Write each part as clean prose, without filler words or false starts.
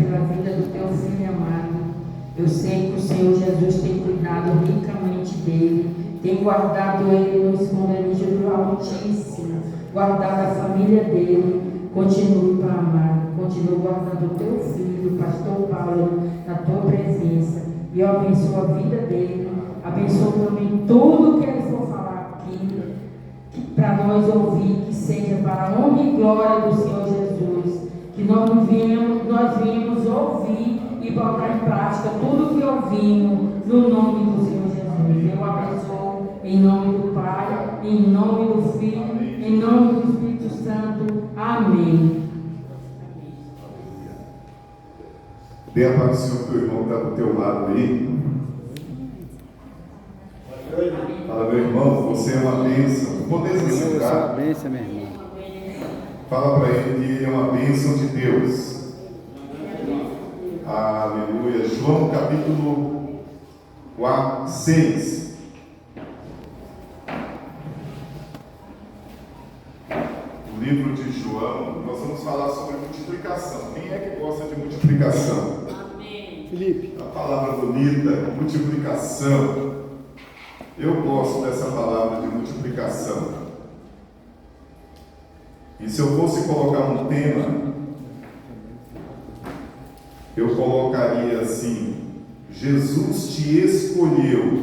pela vida do teu filho amado. Eu sei que o Senhor Jesus tem cuidado ricamente dele, tem guardado ele no esconderijo do Altíssimo, guardado a família dele. Continue, Pai amado, continue guardando o teu filho, pastor Paulo, na tua presença. E eu abençoo a vida dele, abençoo também tudo que ele for falar aqui, que para nós ouvir, que seja para a honra e glória do Senhor Jesus, que nós viemos ouvir e botar em prática tudo que ouvimos no nome do Senhor Jesus. Eu abençoo em nome do Pai, em nome do Filho, em nome do Espírito Santo. Amém. Dê a paz do Senhor, teu irmão que está do teu lado aí. Fala, meu irmão, você é uma bênção. Podeis aceitar? Bênção, meu irmão. Fala para ele que ele é uma bênção de Deus. Aleluia. João capítulo 6. O livro de João, nós vamos falar sobre multiplicação. Quem é que gosta de multiplicação? Amém. Felipe. A palavra bonita, multiplicação. Eu gosto dessa palavra de multiplicação. E se eu fosse colocar um tema, eu colocaria assim: Jesus te escolheu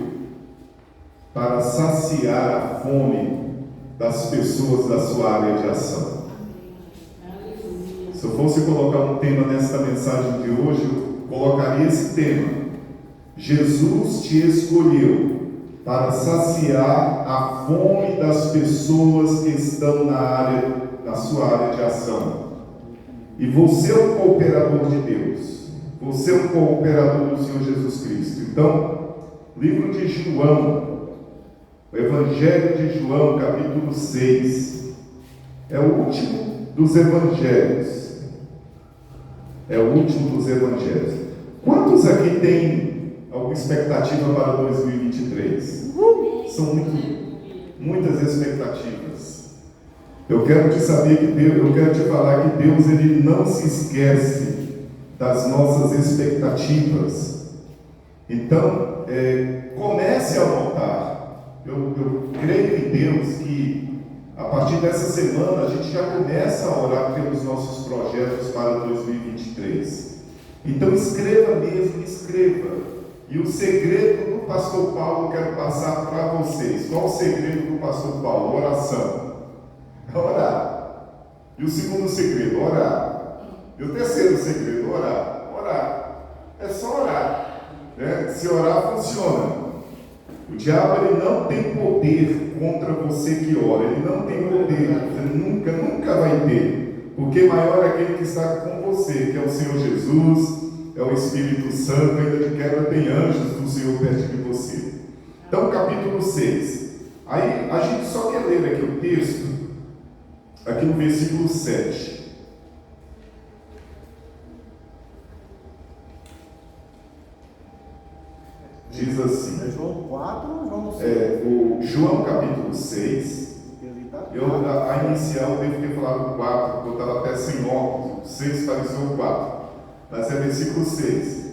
para saciar a fome das pessoas da sua área de ação. Se eu fosse colocar um tema nesta mensagem de hoje, eu colocaria esse tema: Jesus te escolheu para saciar a fome das pessoas que estão na sua área de ação. E você é um cooperador de Deus. Você é um cooperador do Senhor Jesus Cristo. Então, livro de João, o Evangelho de João, capítulo 6, é o último dos Evangelhos. É o último dos Evangelhos. Quantos aqui têm alguma expectativa para 2023? São muitas expectativas. Eu quero te falar que Deus, ele não se esquece das nossas expectativas. Então, comece a anotar. Eu creio em Deus que a partir dessa semana a gente já começa a orar pelos nossos projetos para 2023. Então escreva mesmo, escreva. E o segredo do pastor Paulo eu quero passar para vocês. Qual o segredo do pastor Paulo? Oração. Orar. E o segundo segredo? Orar. E o terceiro segredo? Orar. Orar. É só orar. Né? Se orar, funciona. O diabo, ele não tem poder contra você que ora. Ele não tem poder. Ele nunca vai ter. Porque maior é aquele que está com você, que é o Senhor Jesus, é o Espírito Santo, ainda de quebra tem anjos do Senhor perto de você. Então, capítulo 6. Aí, a gente só quer ler aqui o texto, aqui no versículo 7. Diz assim. É João 4 ou João 6? O João capítulo 6. A inicial eu devo ter falado 4, porque eu estava até sem óculos. O 6 pareceu 4. Mas é versículo 6.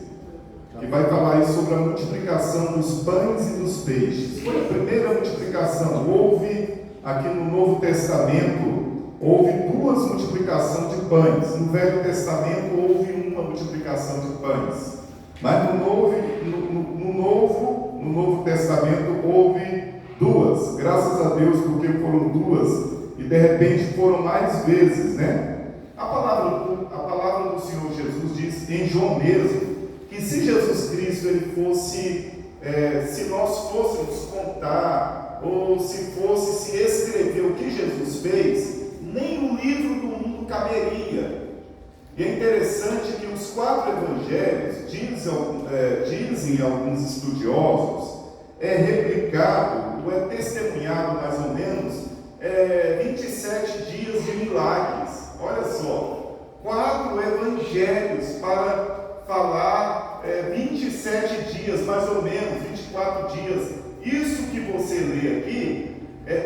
Que vai falar aí sobre a multiplicação dos pães e dos peixes. Foi a primeira multiplicação. Houve aqui no Novo Testamento, houve duas multiplicações de pães. No Velho Testamento houve uma multiplicação de pães. Mas no Novo Testamento houve duas. Graças a Deus, porque foram duas. E de repente foram mais vezes, né? A palavra do Senhor Jesus diz em João mesmo, que se Jesus Cristo ele fosse, se nós fôssemos contar, ou se escrever o que Jesus fez, nem o livro do mundo caberia. E é interessante que os 4 evangelhos, dizem alguns estudiosos, é replicado, ou é testemunhado mais ou menos, 27 dias de milagres. Olha só, 4 evangelhos para falar 27 dias, mais ou menos, 24 dias. Isso que você lê aqui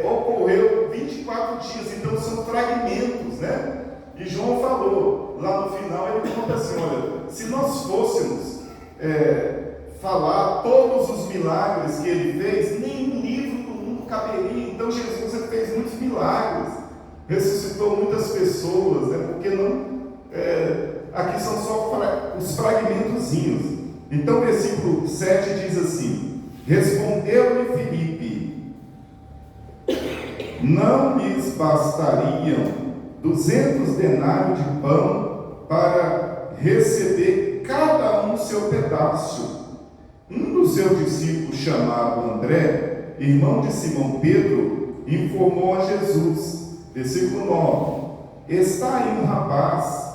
ocorreu 24 dias, então são fragmentos, né? E João falou, lá no final ele conta assim, olha, falar todos os milagres que ele fez, nem um livro do mundo caberia. Então Jesus ele fez muitos milagres, ressuscitou muitas pessoas, né? Porque não, aqui são só os fragmentozinhos. Então, versículo 7 diz assim: respondeu-lhe Filipe: não lhes bastariam 200 denários de pão para receber cada um seu pedaço? Um dos seus discípulos, chamado André, irmão de Simão Pedro, informou a Jesus, versículo 9: está aí um rapaz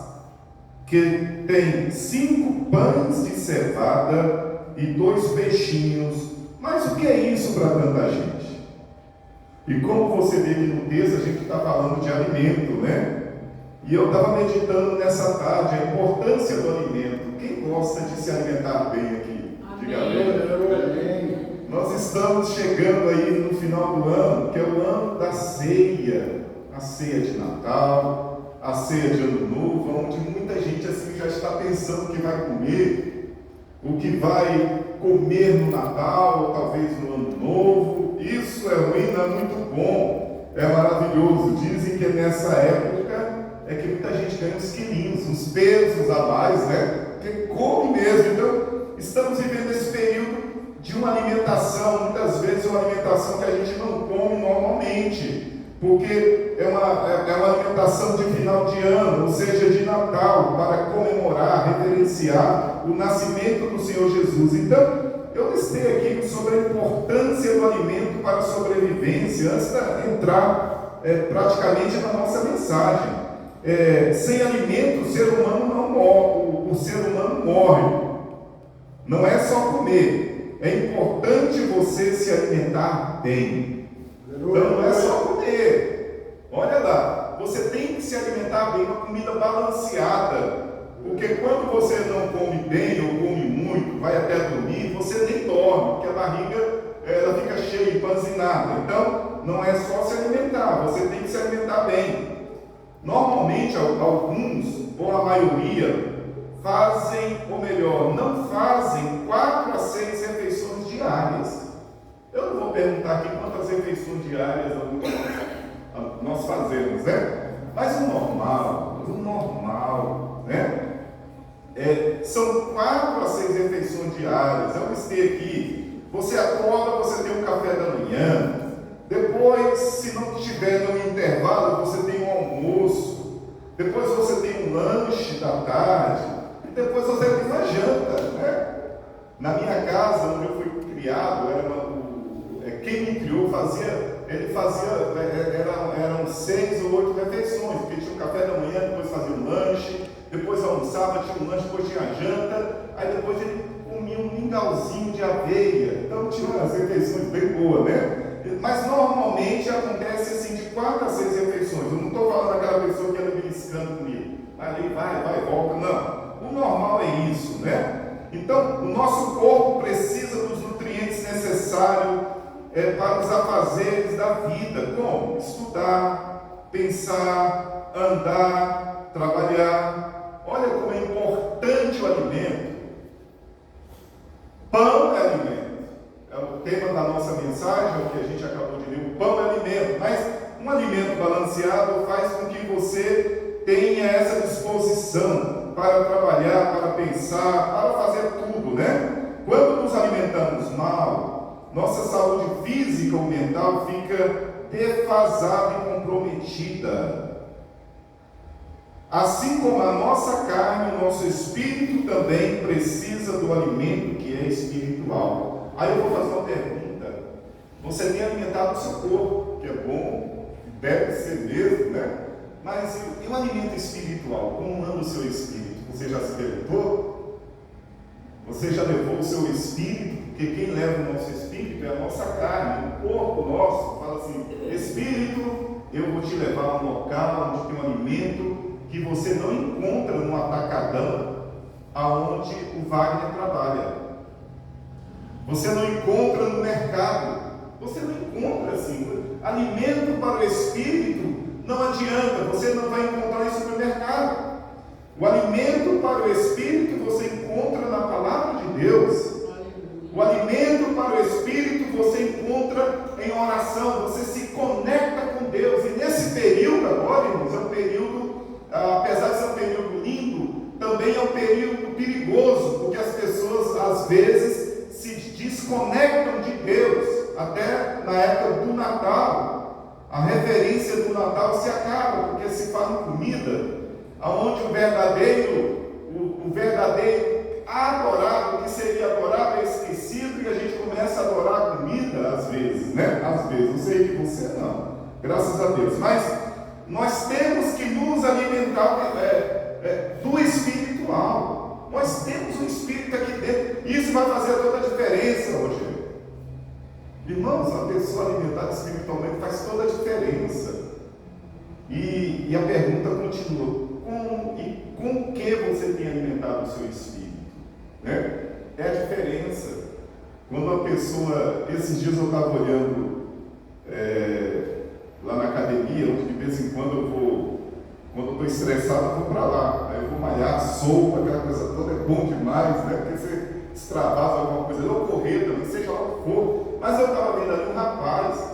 que tem 5 pães de cevada e 2 peixinhos, mas o que é isso para tanta gente? E como você vê aqui no texto, a gente está falando de alimento, né? E eu estava meditando nessa tarde a importância do alimento. Quem gosta de se alimentar bem aqui? Diga amém. Nós estamos chegando aí no final do ano, que é o ano da ceia, a ceia de Natal, a ceia de Ano Novo, onde muita gente assim já está pensando que vai comer, o que vai comer no Natal, ou talvez no Ano Novo. Isso é ruim, não é muito bom, é maravilhoso. Dizem que nessa época é que muita gente ganha uns quilinhos, uns pesos a mais, né? Porque come mesmo. Então, estamos vivendo esse período de uma alimentação, muitas vezes uma alimentação que a gente não come normalmente, porque é uma alimentação de final de ano, ou seja, de Natal, para comemorar, reverenciar o nascimento do Senhor Jesus. Então, eu listei aqui sobre a importância do alimento para a sobrevivência, antes de entrar praticamente na nossa mensagem. Sem alimento, o ser humano não morre, o ser humano morre. Não é só comer, é importante você se alimentar bem. Então não é só comer. Olha lá, você tem que se alimentar bem, uma comida balanceada. Porque quando você não come bem ou come muito, vai até dormir, você nem dorme, porque a barriga ela fica cheia, empanzinada. Então, não é só se alimentar, você tem que se alimentar bem. Normalmente, alguns, ou a maioria, fazem, ou melhor, não fazem 4 a 6 refeições diárias. Eu não vou perguntar aqui quantas refeições diárias nós fazemos, né? Mas o normal, né? São 4 a 6 refeições diárias. Eu listei aqui. Você acorda, você tem um café da manhã. Depois, se não tiver no intervalo, você tem um almoço. Depois você tem um lanche da tarde. E depois você tem uma janta, né? Na minha casa, onde eu fui criado, quem me criou eram 6 ou 8 refeições, porque tinha um café da manhã, depois fazia um lanche, depois almoçava, tinha um lanche, depois tinha a janta, aí depois ele comia um mingauzinho de aveia. Então tinha umas refeições bem boas, né? Mas normalmente acontece assim de 4 a 6 refeições. Eu não estou falando daquela pessoa que anda beliscando comigo, ali vai, volta, não. O normal é isso, né? Então, o nosso corpo precisa dos nutrientes necessários para os afazeres da vida, como estudar, pensar, andar, trabalhar. Olha como é importante o alimento. Pão é alimento. É o tema da nossa mensagem, é o que a gente acabou de ler. O pão é alimento, mas um alimento balanceado faz com que você tenha essa disposição para trabalhar, para pensar, para fazer tudo, né? Quando nos alimentamos mal, nossa saúde física ou mental fica defasada e comprometida. Assim como a nossa carne, o nosso espírito também precisa do alimento que é espiritual. Aí eu vou fazer uma pergunta. Você tem alimentado o seu corpo, que é bom, deve ser mesmo, né? Mas e o alimento espiritual? Como anda o seu espírito? Você já se perguntou? Você já levou o seu espírito? Porque quem leva o nosso espírito é a nossa carne, o corpo nosso. Fala assim: espírito, eu vou te levar a um local onde tem um alimento que você não encontra no atacadão aonde o Wagner trabalha. Você não encontra no mercado. Você não encontra assim. Alimento para o espírito não adianta, você não vai encontrar em supermercado. O alimento para o espírito você encontra na palavra de também é um período perigoso, porque as pessoas às vezes se desconectam de Deus. Até na época do Natal, a reverência do Natal se acaba, porque se fala em comida, aonde o verdadeiro adorável, que seria adorável, é esquecido, e a gente começa a adorar a comida às vezes, né? Às vezes, não sei de você não, graças a Deus, mas nós temos que nos alimentar do espiritual. Nós temos um espírito aqui dentro. Isso vai fazer toda a diferença, Rogério. Irmãos, a pessoa alimentada espiritualmente faz toda a diferença. E a pergunta continua: com o que você tem alimentado o seu espírito? Né? É a diferença. Quando uma pessoa, esses dias eu estava olhando lá na academia, onde de vez em quando eu vou, quando eu estou estressado, eu vou para lá. Aí eu vou malhar, sopa, aquela coisa toda, é bom demais, né? Porque você extravasa alguma coisa, ou correr também, seja lá o que for. Mas eu estava vendo ali um rapaz,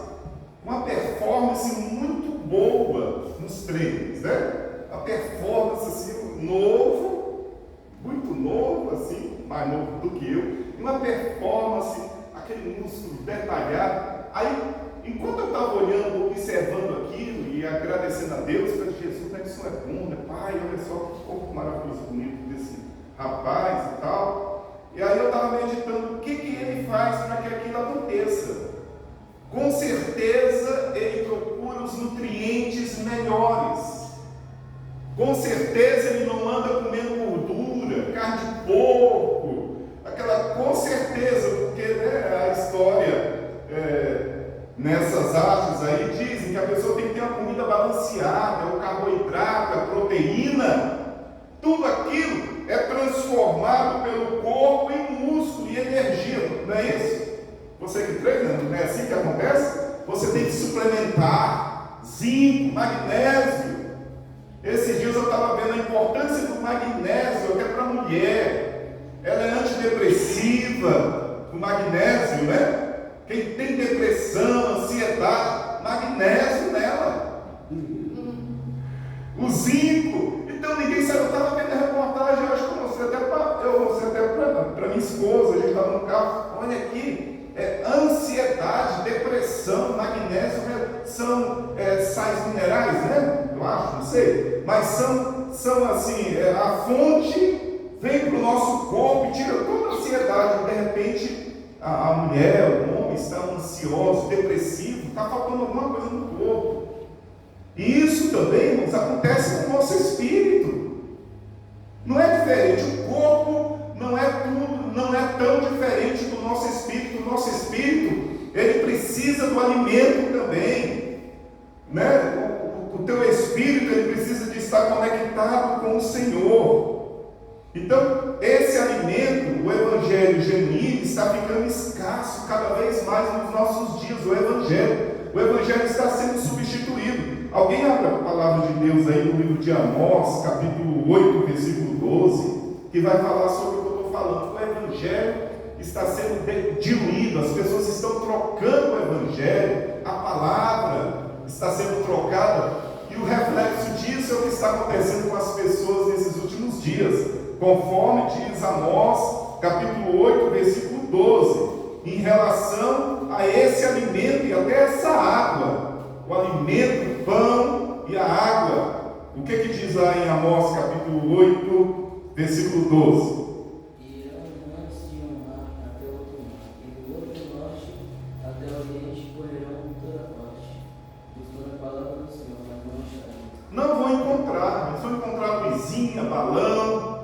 uma performance muito boa nos treinos, né? A performance assim, muito novo, assim, mais novo do que eu, e uma performance, aquele músculo detalhado. Aí, enquanto eu estava olhando, observando aquilo e agradecendo a Deus, eu falei: Jesus, né, isso é bom, né, Pai? Olha só que corpo maravilhoso, bonito desse rapaz e tal. E aí eu estava meditando o que ele faz para que aquilo aconteça. Com certeza ele procura os nutrientes melhores. Com certeza ele não anda comendo gordura, carne de porco, com certeza, porque né, a história nessas artes aí dizem que a pessoa tem que ter uma comida balanceada, o carboidrato, a proteína, tudo aquilo é transformado pelo corpo em músculo e energia, não é isso? Você que treina, não é assim que acontece? Você tem que suplementar zinco, magnésio. Esses dias eu estava vendo a importância do magnésio até para a mulher. Ela é antidepressiva, o magnésio, né? Quem tem depressão, ansiedade, magnésio nela. O zinco. Então ninguém sabe. Eu estava vendo a reportagem, eu acho que eu mostrei até para minha esposa, a gente estava no carro. Olha aqui. Ansiedade, depressão, magnésio, são sais minerais, né? Eu acho, não sei, mas são assim, a fonte vem para o nosso corpo e tira toda a ansiedade. De repente, a mulher, o homem está ansioso, depressivo, está faltando alguma coisa no corpo. E isso também, irmãos, acontece com o nosso espírito. Não é diferente, o corpo não é tão diferente do nosso espírito. O nosso espírito, ele precisa do alimento também, né? O teu espírito, ele precisa de estar conectado com o Senhor. Então, esse alimento, o evangelho genuíno, está ficando escasso cada vez mais nos nossos dias. O evangelho está sendo substituído. Alguém abre a palavra de Deus aí no livro de Amós, capítulo 8, versículo 12, que vai falar sobre o que eu estou falando. O evangelho está sendo diluído, as pessoas estão trocando o evangelho, a palavra está sendo trocada, e o reflexo disso é o que está acontecendo com as pessoas nesses últimos dias, conforme diz Amós, capítulo 8, versículo 12, em relação a esse alimento e até essa água, o alimento, o pão e a água. O que diz lá em Amós, capítulo 8, versículo 12? Não vão encontrar, eles vão encontrar luzinha, balão,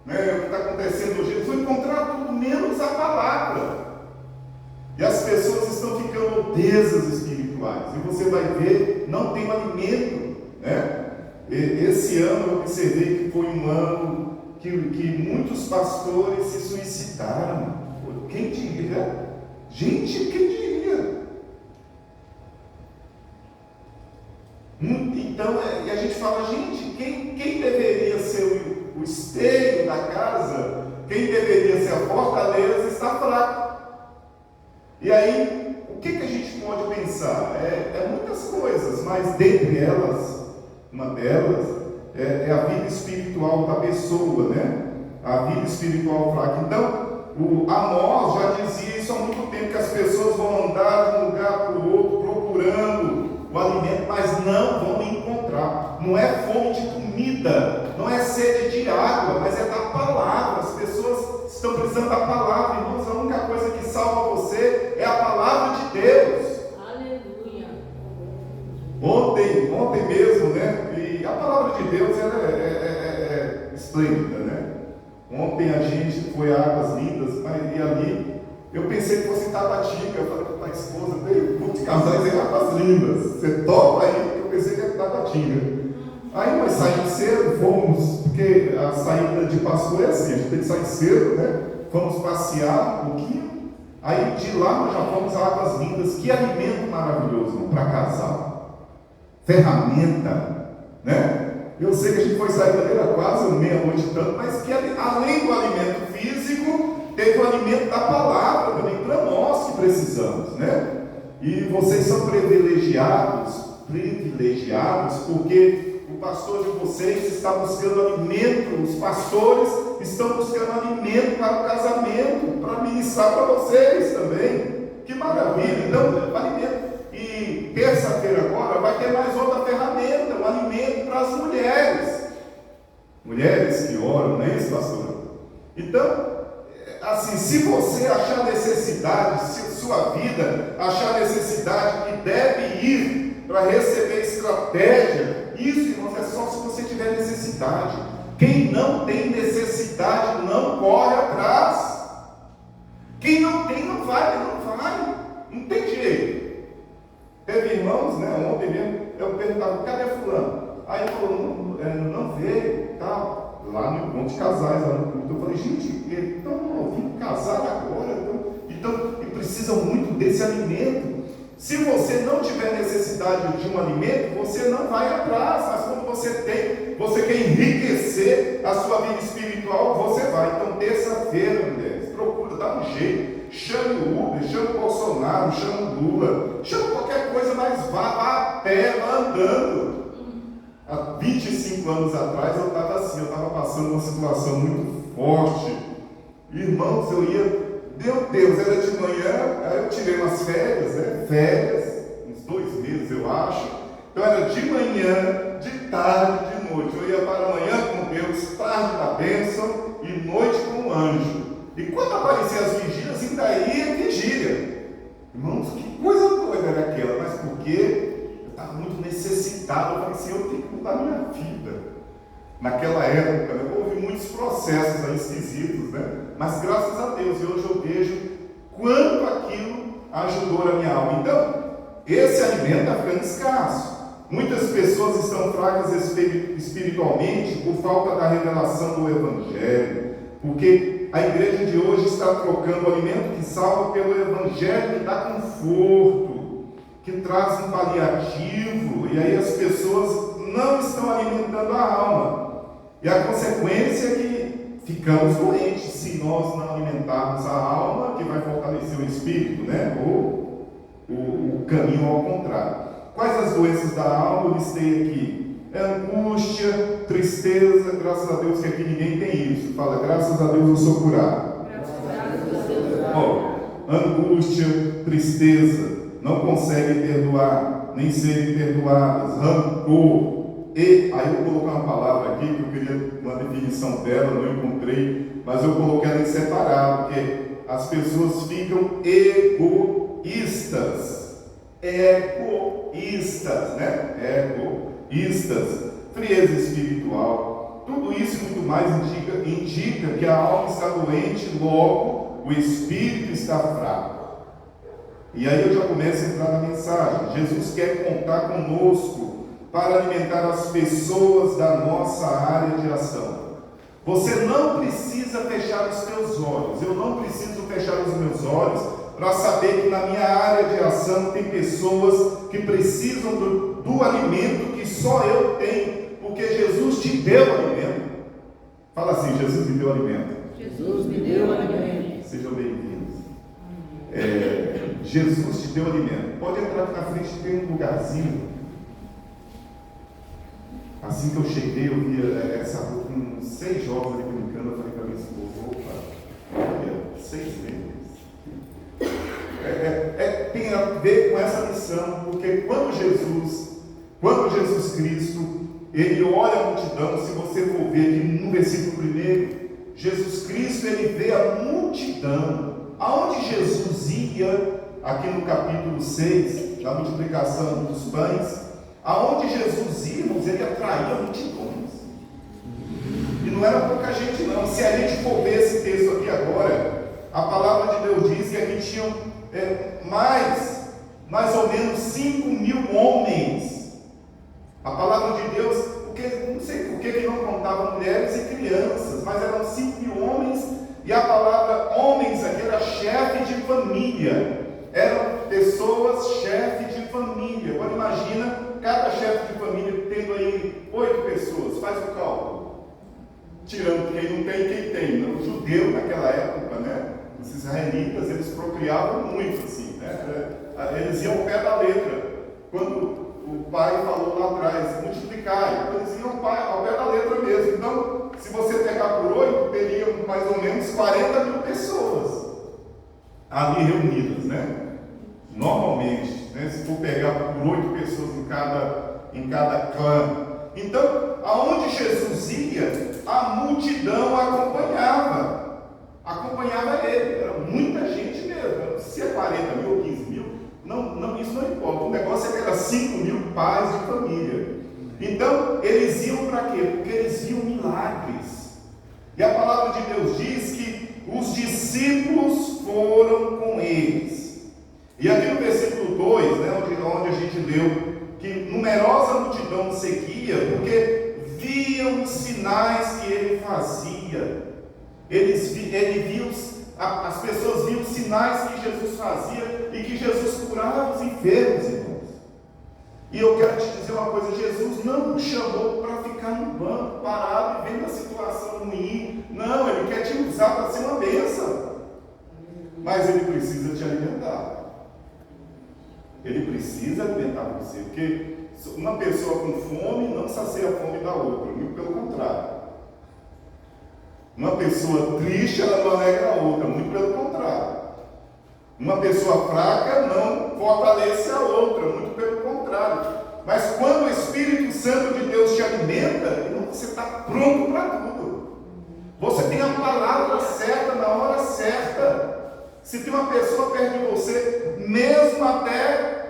né, o que está acontecendo hoje, eles vão encontrar tudo menos a palavra. E as pessoas estão ficando obesas espirituais, e você vai ver, não tem alimento, né? Esse ano eu observei que foi um ano que muitos pastores se suicidaram. Quem diria? Gente, quem diria? Então, e a gente fala, gente, quem deveria ser o esteio da casa, quem deveria ser a fortaleza, está fraco. E aí, o que a gente pode pensar? Muitas coisas, mas dentre elas, uma delas é a vida espiritual da pessoa, né? A vida espiritual fraca. Então, o Amós já dizia isso há muito tempo, que as pessoas vão andar de um lugar para o outro procurando o alimento, mas não vão encontrar. Não é fome de comida, não é sede de água, mas é da palavra. As pessoas estão precisando da palavra, irmãos. A única coisa que salva você é a palavra de Deus. Aleluia. Ontem mesmo, né? E a palavra de Deus ela é esplêndida, né? Ontem a gente foi a Águas Lindas, e ali eu pensei que fosse Tabatinga. Eu falei para a esposa, tem muito de casais em Águas Lindas, você topa aí? Eu pensei que era Tabatinga. Aí nós saímos cedo, fomos, porque a saída de pastor é assim, a gente tem que sair cedo, né? Fomos passear um pouquinho, aí de lá nós já fomos a Águas Lindas. Que alimento maravilhoso para casal, ferramenta, né? Eu sei que a gente foi sair dali, era quase meia-noite e tanto, mas que além do alimento físico, teve o alimento da palavra também para nós que precisamos, né? E vocês são privilegiados, porque o pastor de vocês está buscando alimento, os pastores estão buscando alimento para o casamento, para ministrar para vocês também. Que maravilha! Então, alimento. E terça-feira agora vai ter mais outra ferramenta, um alimento para as mulheres. Mulheres que oram, não é isso, pastor? Então, assim, se você achar necessidade, se sua vida achar necessidade que deve ir para receber estratégia, isso, irmãos, é só se você tiver necessidade. Quem não tem necessidade não corre atrás. Quem não tem não vai, não tem jeito. Teve irmãos, né, ontem mesmo, eu perguntava, cadê fulano? Aí ele falou, não veio, tal, lá no encontro de casais, lá no culto. Eu falei, gente, ele tão novinho, casado agora, então, e precisam muito desse alimento. Se você não tiver necessidade de um alimento, você não vai atrás, mas quando você quer enriquecer a sua vida espiritual, você vai. Então, terça-feira, mulheres, procura, dá um jeito. Chame o Uber, chame o Bolsonaro, chame o Lula, chame qualquer coisa, mas vá a pé, vá andando. Há 25 anos atrás eu estava assim, eu estava passando uma situação muito forte. Irmãos, eu ia, meu Deus, era de manhã, aí eu tirei umas férias, né? Férias, uns 2 meses eu acho. Então era de manhã, de tarde, de noite. Eu ia para amanhã com Deus, tarde da bênção e noite com o anjo. E quando apareciam as vigílias, ainda ia vigília. Irmãos, que coisa doida era aquela, mas porque eu estava muito necessitado. Eu falei assim, eu tenho que mudar minha vida. Naquela época, né, houve muitos processos aí esquisitos, né? Mas graças a Deus, hoje eu vejo quanto aquilo ajudou a minha alma. Então, esse alimento está ficando escasso. Muitas pessoas estão fracas espiritualmente por falta da revelação do Evangelho, porque a igreja de hoje está trocando o alimento que salva pelo Evangelho que dá conforto, que traz um paliativo, e aí as pessoas não estão alimentando a alma. E a consequência é que ficamos doentes se nós não alimentarmos a alma, que vai fortalecer o espírito, né? Ou o caminho ao contrário. Quais as doenças da alma? Eu listei aqui. É angústia, tristeza, graças a Deus que aqui ninguém tem isso. Fala, graças a Deus eu sou curado. Angústia, tristeza, não conseguem perdoar, nem serem perdoadas, rancor. E aí eu coloquei uma palavra aqui que eu queria uma definição dela, não encontrei, mas eu coloquei ela em separado, porque as pessoas ficam egoístas, né? Egoístas, frieza espiritual, tudo isso e muito mais indica que a alma está doente, logo o espírito está fraco. E aí eu já começo a entrar na mensagem. Jesus quer contar conosco para alimentar as pessoas da nossa área de ação. Você não precisa fechar os seus olhos, eu não preciso fechar os meus olhos para saber que na minha área de ação tem pessoas que precisam do alimento que só eu tenho, porque Jesus te deu alimento. Fala assim, Jesus me deu alimento. Jesus me deu alimento. Sejam bem-vindos. Jesus te deu alimento. Pode entrar aqui na frente, tem um lugarzinho. Assim que eu cheguei, eu via essa rua com 6 jovens ali brincando. Eu falei para minha esposa: opa, olha, 6 meses. Tem a ver com essa missão, porque quando Jesus Cristo, ele olha a multidão. Se você for ver aqui no versículo 1, Jesus Cristo, ele vê a multidão. Aonde Jesus ia, aqui no capítulo 6, da multiplicação dos pães, aonde Jesus ia, irmãos, ele atraía multidões. E não era pouca gente não. Se a gente for ver esse texto aqui agora, a palavra de Deus diz que aqui tinham mais ou menos 5.000 homens. A palavra de Deus, porque, não sei por que não contava mulheres e crianças, mas eram 5.000 homens, e a palavra homens aqui era chefe de família. Eram pessoas chefe de família. Agora imagina, cada chefe de família tendo aí 8 pessoas, faz o cálculo. Tirando quem não tem, quem tem. O judeu naquela época, né? Os israelitas, eles procriavam muito, assim, né? Eles iam ao pé da letra. Quando o pai falou lá atrás, multiplicar, então eles iam ao pé da letra mesmo. Então, se você pegar por 8, teriam mais ou menos 40.000 pessoas ali reunidas, né? Normalmente, né? Se for pegar por 8 pessoas em cada clã. Então, aonde Jesus ia, a multidão acompanhava ele. Era muita gente mesmo. Se é 40.000 ou 15.000, não, isso não importa. O negócio é que era 5.000 pais de família. Então, eles iam para quê? Porque eles viam milagres. E a palavra de Deus diz que os discípulos foram com eles. E aqui no versículo 2, né, onde a gente leu que numerosa multidão seguia, porque viam os sinais que ele fazia. As pessoas viam os sinais que Jesus fazia e que Jesus curava os enfermos, irmãos. E eu quero te dizer uma coisa: Jesus não nos chamou para ficar no banco, parado e vendo a situação ruim. Não, ele quer te usar para ser uma bênção. Mas ele precisa te alimentar. Ele precisa alimentar você, porque uma pessoa com fome não sacia a fome da outra, muito pelo contrário. Uma pessoa triste, ela não alegra a outra, muito pelo contrário. Uma pessoa fraca não fortalece a outra, muito pelo contrário. Mas quando o Espírito Santo de Deus te alimenta, você está pronto para tudo. Você tem a palavra certa na hora certa. Se tem uma pessoa perto de você, mesmo até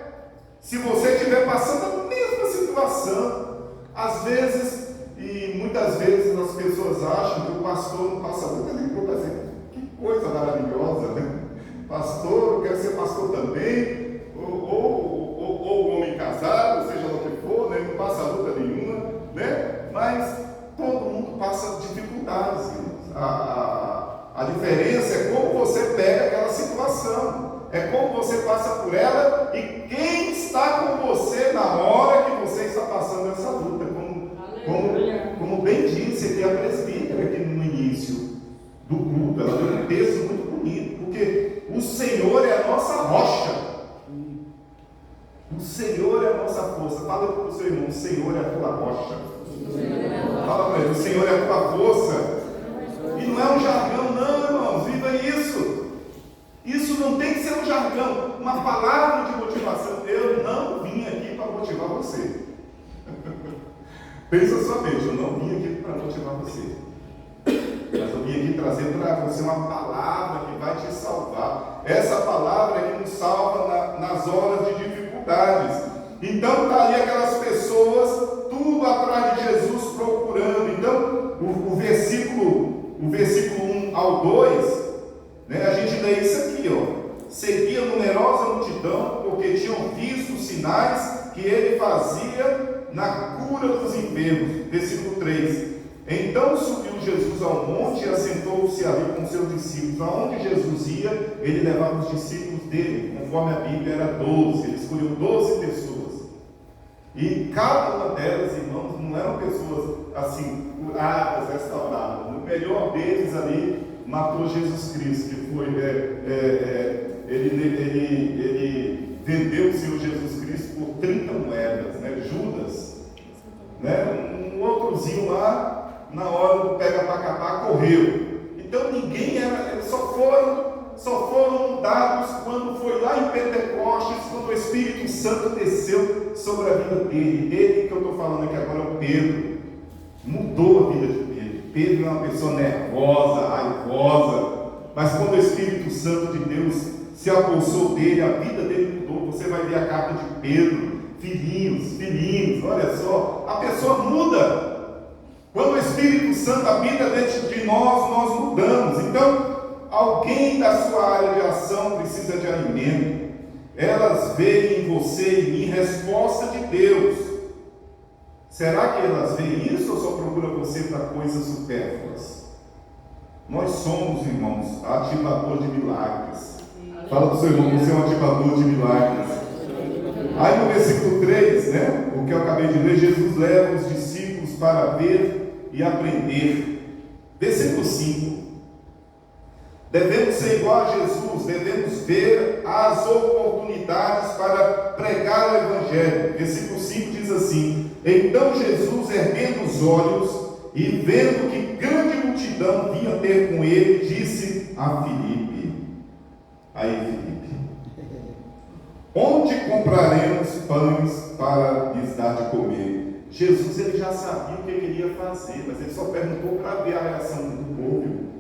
se você estiver passando a mesma situação, às vezes, e muitas vezes as pessoas acham que o pastor não passa muita dificuldade. Que coisa maravilhosa, né? Pastor, eu quero ser pastor também, ou homem casado, seja lá o que for, né? Não passa luta nenhuma, né? Mas todo mundo passa dificuldades. A diferença é como você pega aquela situação, é como você passa por ela e quem está com você na hora que você está passando essa luta. Como bem disse aqui a presbítera aqui no início do culto, ela deu um texto muito bonito, porque o Senhor é a nossa rocha, o Senhor é a nossa força. Fala para o seu irmão: o Senhor é a tua rocha. Fala para ele: o Senhor é a tua força. E não é um jargão, não, irmãos, viva isso. Isso não tem que ser um jargão, uma palavra de motivação. Eu não vim aqui para motivar você. Pensa sua mente: eu não vim aqui para motivar você, mas eu vim aqui trazer para você uma palavra que vai te salvar. Essa palavra é que nos salva nas horas de dificuldades. Então está ali aquelas pessoas, tudo atrás de Jesus, procurando. Então o versículo 1 ao 2, né, a gente lê isso aqui, ó: seguia numerosa multidão, porque tinham visto os sinais que ele fazia na cura dos enfermos. Versículo 3: então subiu Jesus ao monte e assentou-se ali com seus discípulos. Aonde Jesus ia, ele levava os discípulos dele, conforme a Bíblia era 12, ele escolheu 12 pessoas. E cada uma delas, irmãos, não eram pessoas assim, curadas, restauradas. O melhor deles ali matou Jesus Cristo, que foi, ele vendeu o Senhor Jesus Cristo por 30 moedas, né? Judas, né? produziu lá, na hora do pega para capar, correu. Então ninguém era, eles só foram dados quando foi lá em Pentecostes, quando o Espírito Santo desceu sobre a vida dele. Ele que eu estou falando aqui agora é o Pedro. Mudou a vida de Pedro. Pedro é uma pessoa nervosa, raivosa, mas quando o Espírito Santo de Deus se apossou dele, a vida dele mudou. Você vai ver a carta de Pedro, filhinhos, olha só, a pessoa muda. Quando o Espírito Santo habita dentro de nós mudamos. Então, alguém da sua área de ação precisa de alimento. Elas veem em você e em mim resposta de Deus. Será que elas veem isso ou só procuram você para coisas supérfluas? Nós somos, irmãos, ativador de milagres. Fala para o seu irmão, você é um ativador de milagres. Aí no versículo 3, né, o que eu acabei de ler, Jesus leva os discípulos para ver e aprender. Versículo 5. Devemos ser igual a Jesus, devemos ver as oportunidades para pregar o Evangelho. Versículo 5 diz assim: então Jesus, erguendo os olhos e vendo que grande multidão vinha ter com ele, disse a Filipe: aí Filipe, onde compraremos pães para lhes dar de comer? Jesus, ele já sabia o que ele iria fazer, mas ele só perguntou para ver a reação do povo.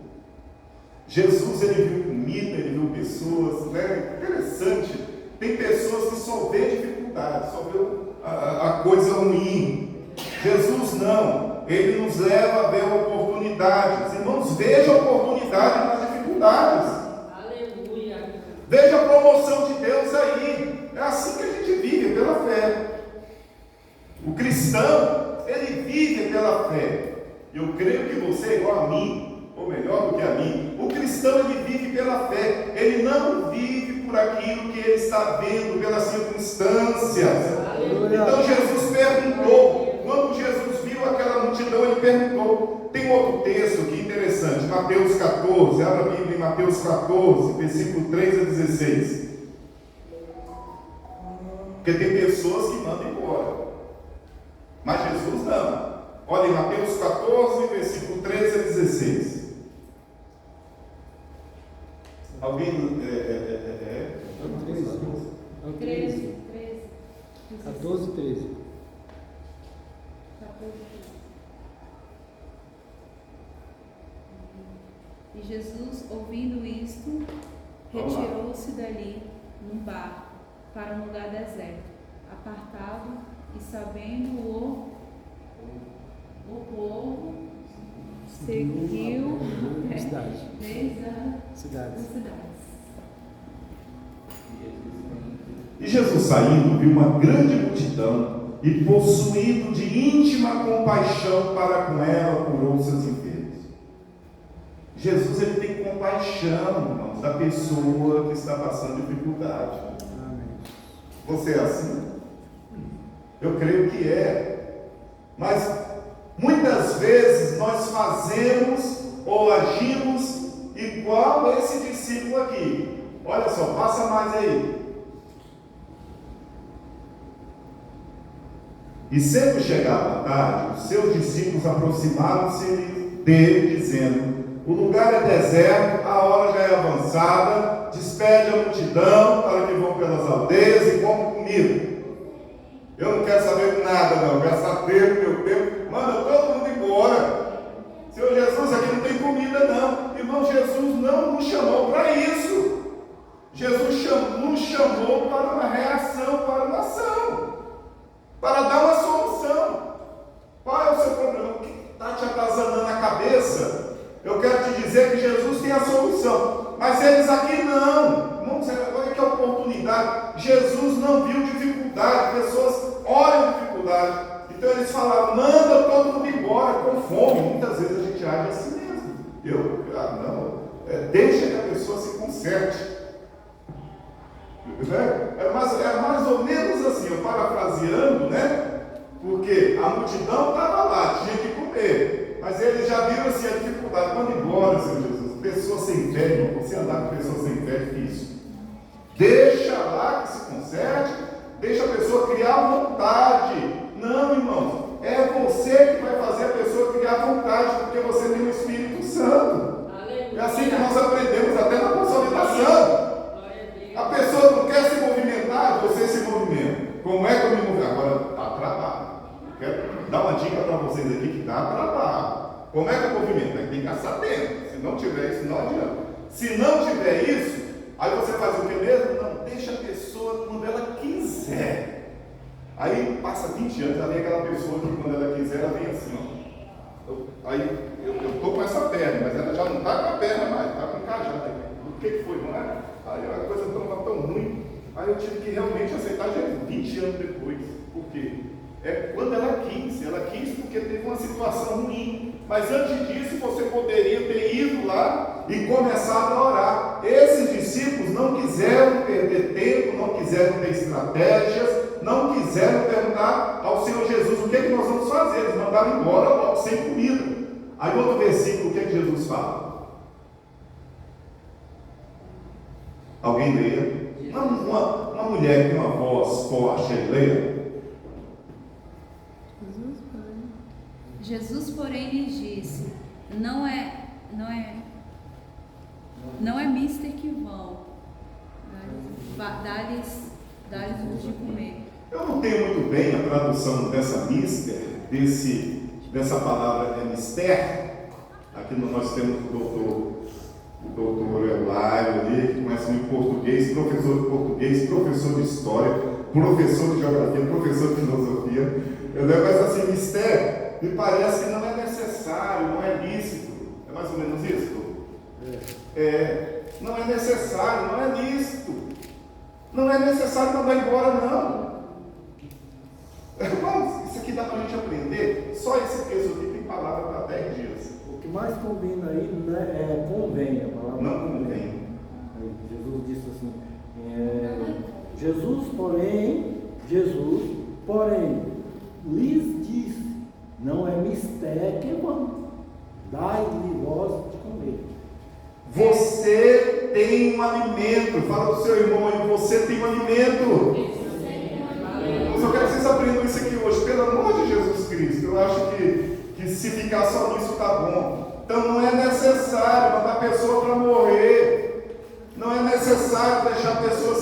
Jesus, ele viu comida, ele viu pessoas, né? Interessante, tem pessoas que só vê dificuldade, só vê a coisa ruim. Jesus não, ele nos leva a ver oportunidades. Irmãos, veja a oportunidade nas dificuldades. Aleluia. Veja a promoção de Deus aí. É assim que a gente vive, pela fé. O cristão, ele vive pela fé. Eu creio que você é igual a mim, ou melhor do que a mim. O cristão, ele vive pela fé. Ele não vive por aquilo que ele está vendo, pelas circunstâncias. Então Jesus perguntou, quando Jesus viu aquela multidão, ele perguntou. Tem outro texto aqui interessante, Mateus 14, abra a Bíblia em Mateus 14, versículo 3 a 16. Porque tem pessoas que mandam embora, mas Jesus não. Olha em Mateus 14, versículo 13 a 16. Alguém 13. 14, 13. E Jesus, ouvindo isto, retirou-se dali num barco para um lugar deserto, apartado, e sabendo o povo, seguiu desde as cidades. E Jesus, saindo, viu uma grande multidão e, possuído de íntima compaixão para com ela, curou seus enfermos. Jesus, ele tem compaixão, irmãos, da pessoa que está passando dificuldade. Você é assim? Eu creio que é. Mas muitas vezes nós fazemos ou agimos igual esse discípulo aqui. Olha só, passa mais aí. E sendo chegada a tarde, os seus discípulos aproximaram-se dele, dizendo: o lugar é deserto, a hora já é avançada, despede a multidão para que vão pelas aldeias e comprem comida. Eu não quero saber de nada, não. Gastar tempo, meu tempo. Manda todo mundo embora. Senhor Jesus, aqui não tem comida, não. Irmão, Jesus não nos chamou para isso. Jesus nos chamou para uma reação, para uma ação, para dar uma solução. Qual é o seu problema? O que está te atazanando a cabeça? Eu quero te dizer que Jesus tem a solução, mas eles aqui não. Irmãos, olha que oportunidade. Jesus não viu dificuldade, pessoas olham dificuldade. Então eles falaram: manda todo mundo embora com fome. Muitas vezes a gente age assim mesmo. Deixa que a pessoa se conserte. É mais ou menos assim, eu parafraseando, né? Porque a multidão estava lá, tinha que comer, mas eles já viram assim a dificuldade. Manda embora, Senhor Jesus. Pessoa sem fé, irmão, você andar com pessoa sem fé é difícil. Deixa lá que se conserte, deixa a pessoa criar vontade. Não, irmãos, é você que vai fazer a tiver isso, não adianta. Se não tiver isso, aí você faz o que mesmo? Não, deixa a pessoa quando ela quiser. Aí passa 20 anos, aí aquela pessoa que quando ela quiser, ela vem assim, ó. Aí eu estou com essa perna, mas ela já não está com a perna mais, está com o cajado. O que foi, não é? Aí a coisa estava tão ruim. Aí eu tive que realmente aceitar Jesus 20 anos depois. Por quê? É quando ela quis porque teve uma situação ruim. Mas antes disso você poderia ter ido lá e começado a orar. Esses discípulos não quiseram perder tempo, não quiseram ter estratégias, não quiseram perguntar ao Senhor Jesus o que é que nós vamos fazer. Eles mandaram embora logo sem comida. Aí outro versículo, o que é que Jesus fala? Alguém leia? Uma mulher que tem uma voz forte, leia. Jesus, porém, lhes disse: não é mister que vão, dá-lhes de comer. Eu não tenho muito bem a tradução dessa mister, dessa palavra é mister. Aqui nós temos o doutor Eulário ali, que conhece muito português, professor de português, professor de história, professor de geografia, professor de filosofia. Mas assim, mistério me parece que não é necessário, não é lícito. É mais ou menos isso? Não é necessário, não é lícito. Não é necessário mandar embora, não. Irmãos, isso aqui dá para a gente aprender. Só esse texto aqui tem palavra para 10 dias. O que mais combina aí, né, é convém. A palavra não convém. Jesus disse assim, Jesus, porém, lhes disse, não é mistério que vão, dai-lhe vós de comer. Você tem um alimento. Fala do seu irmão aí, você tem um alimento. Mas eu quero que vocês aprendam isso aqui hoje, pelo amor de Jesus Cristo. Eu acho que se ficar só nisso está bom. Então não é necessário mandar a pessoa para morrer. Não é necessário deixar a pessoa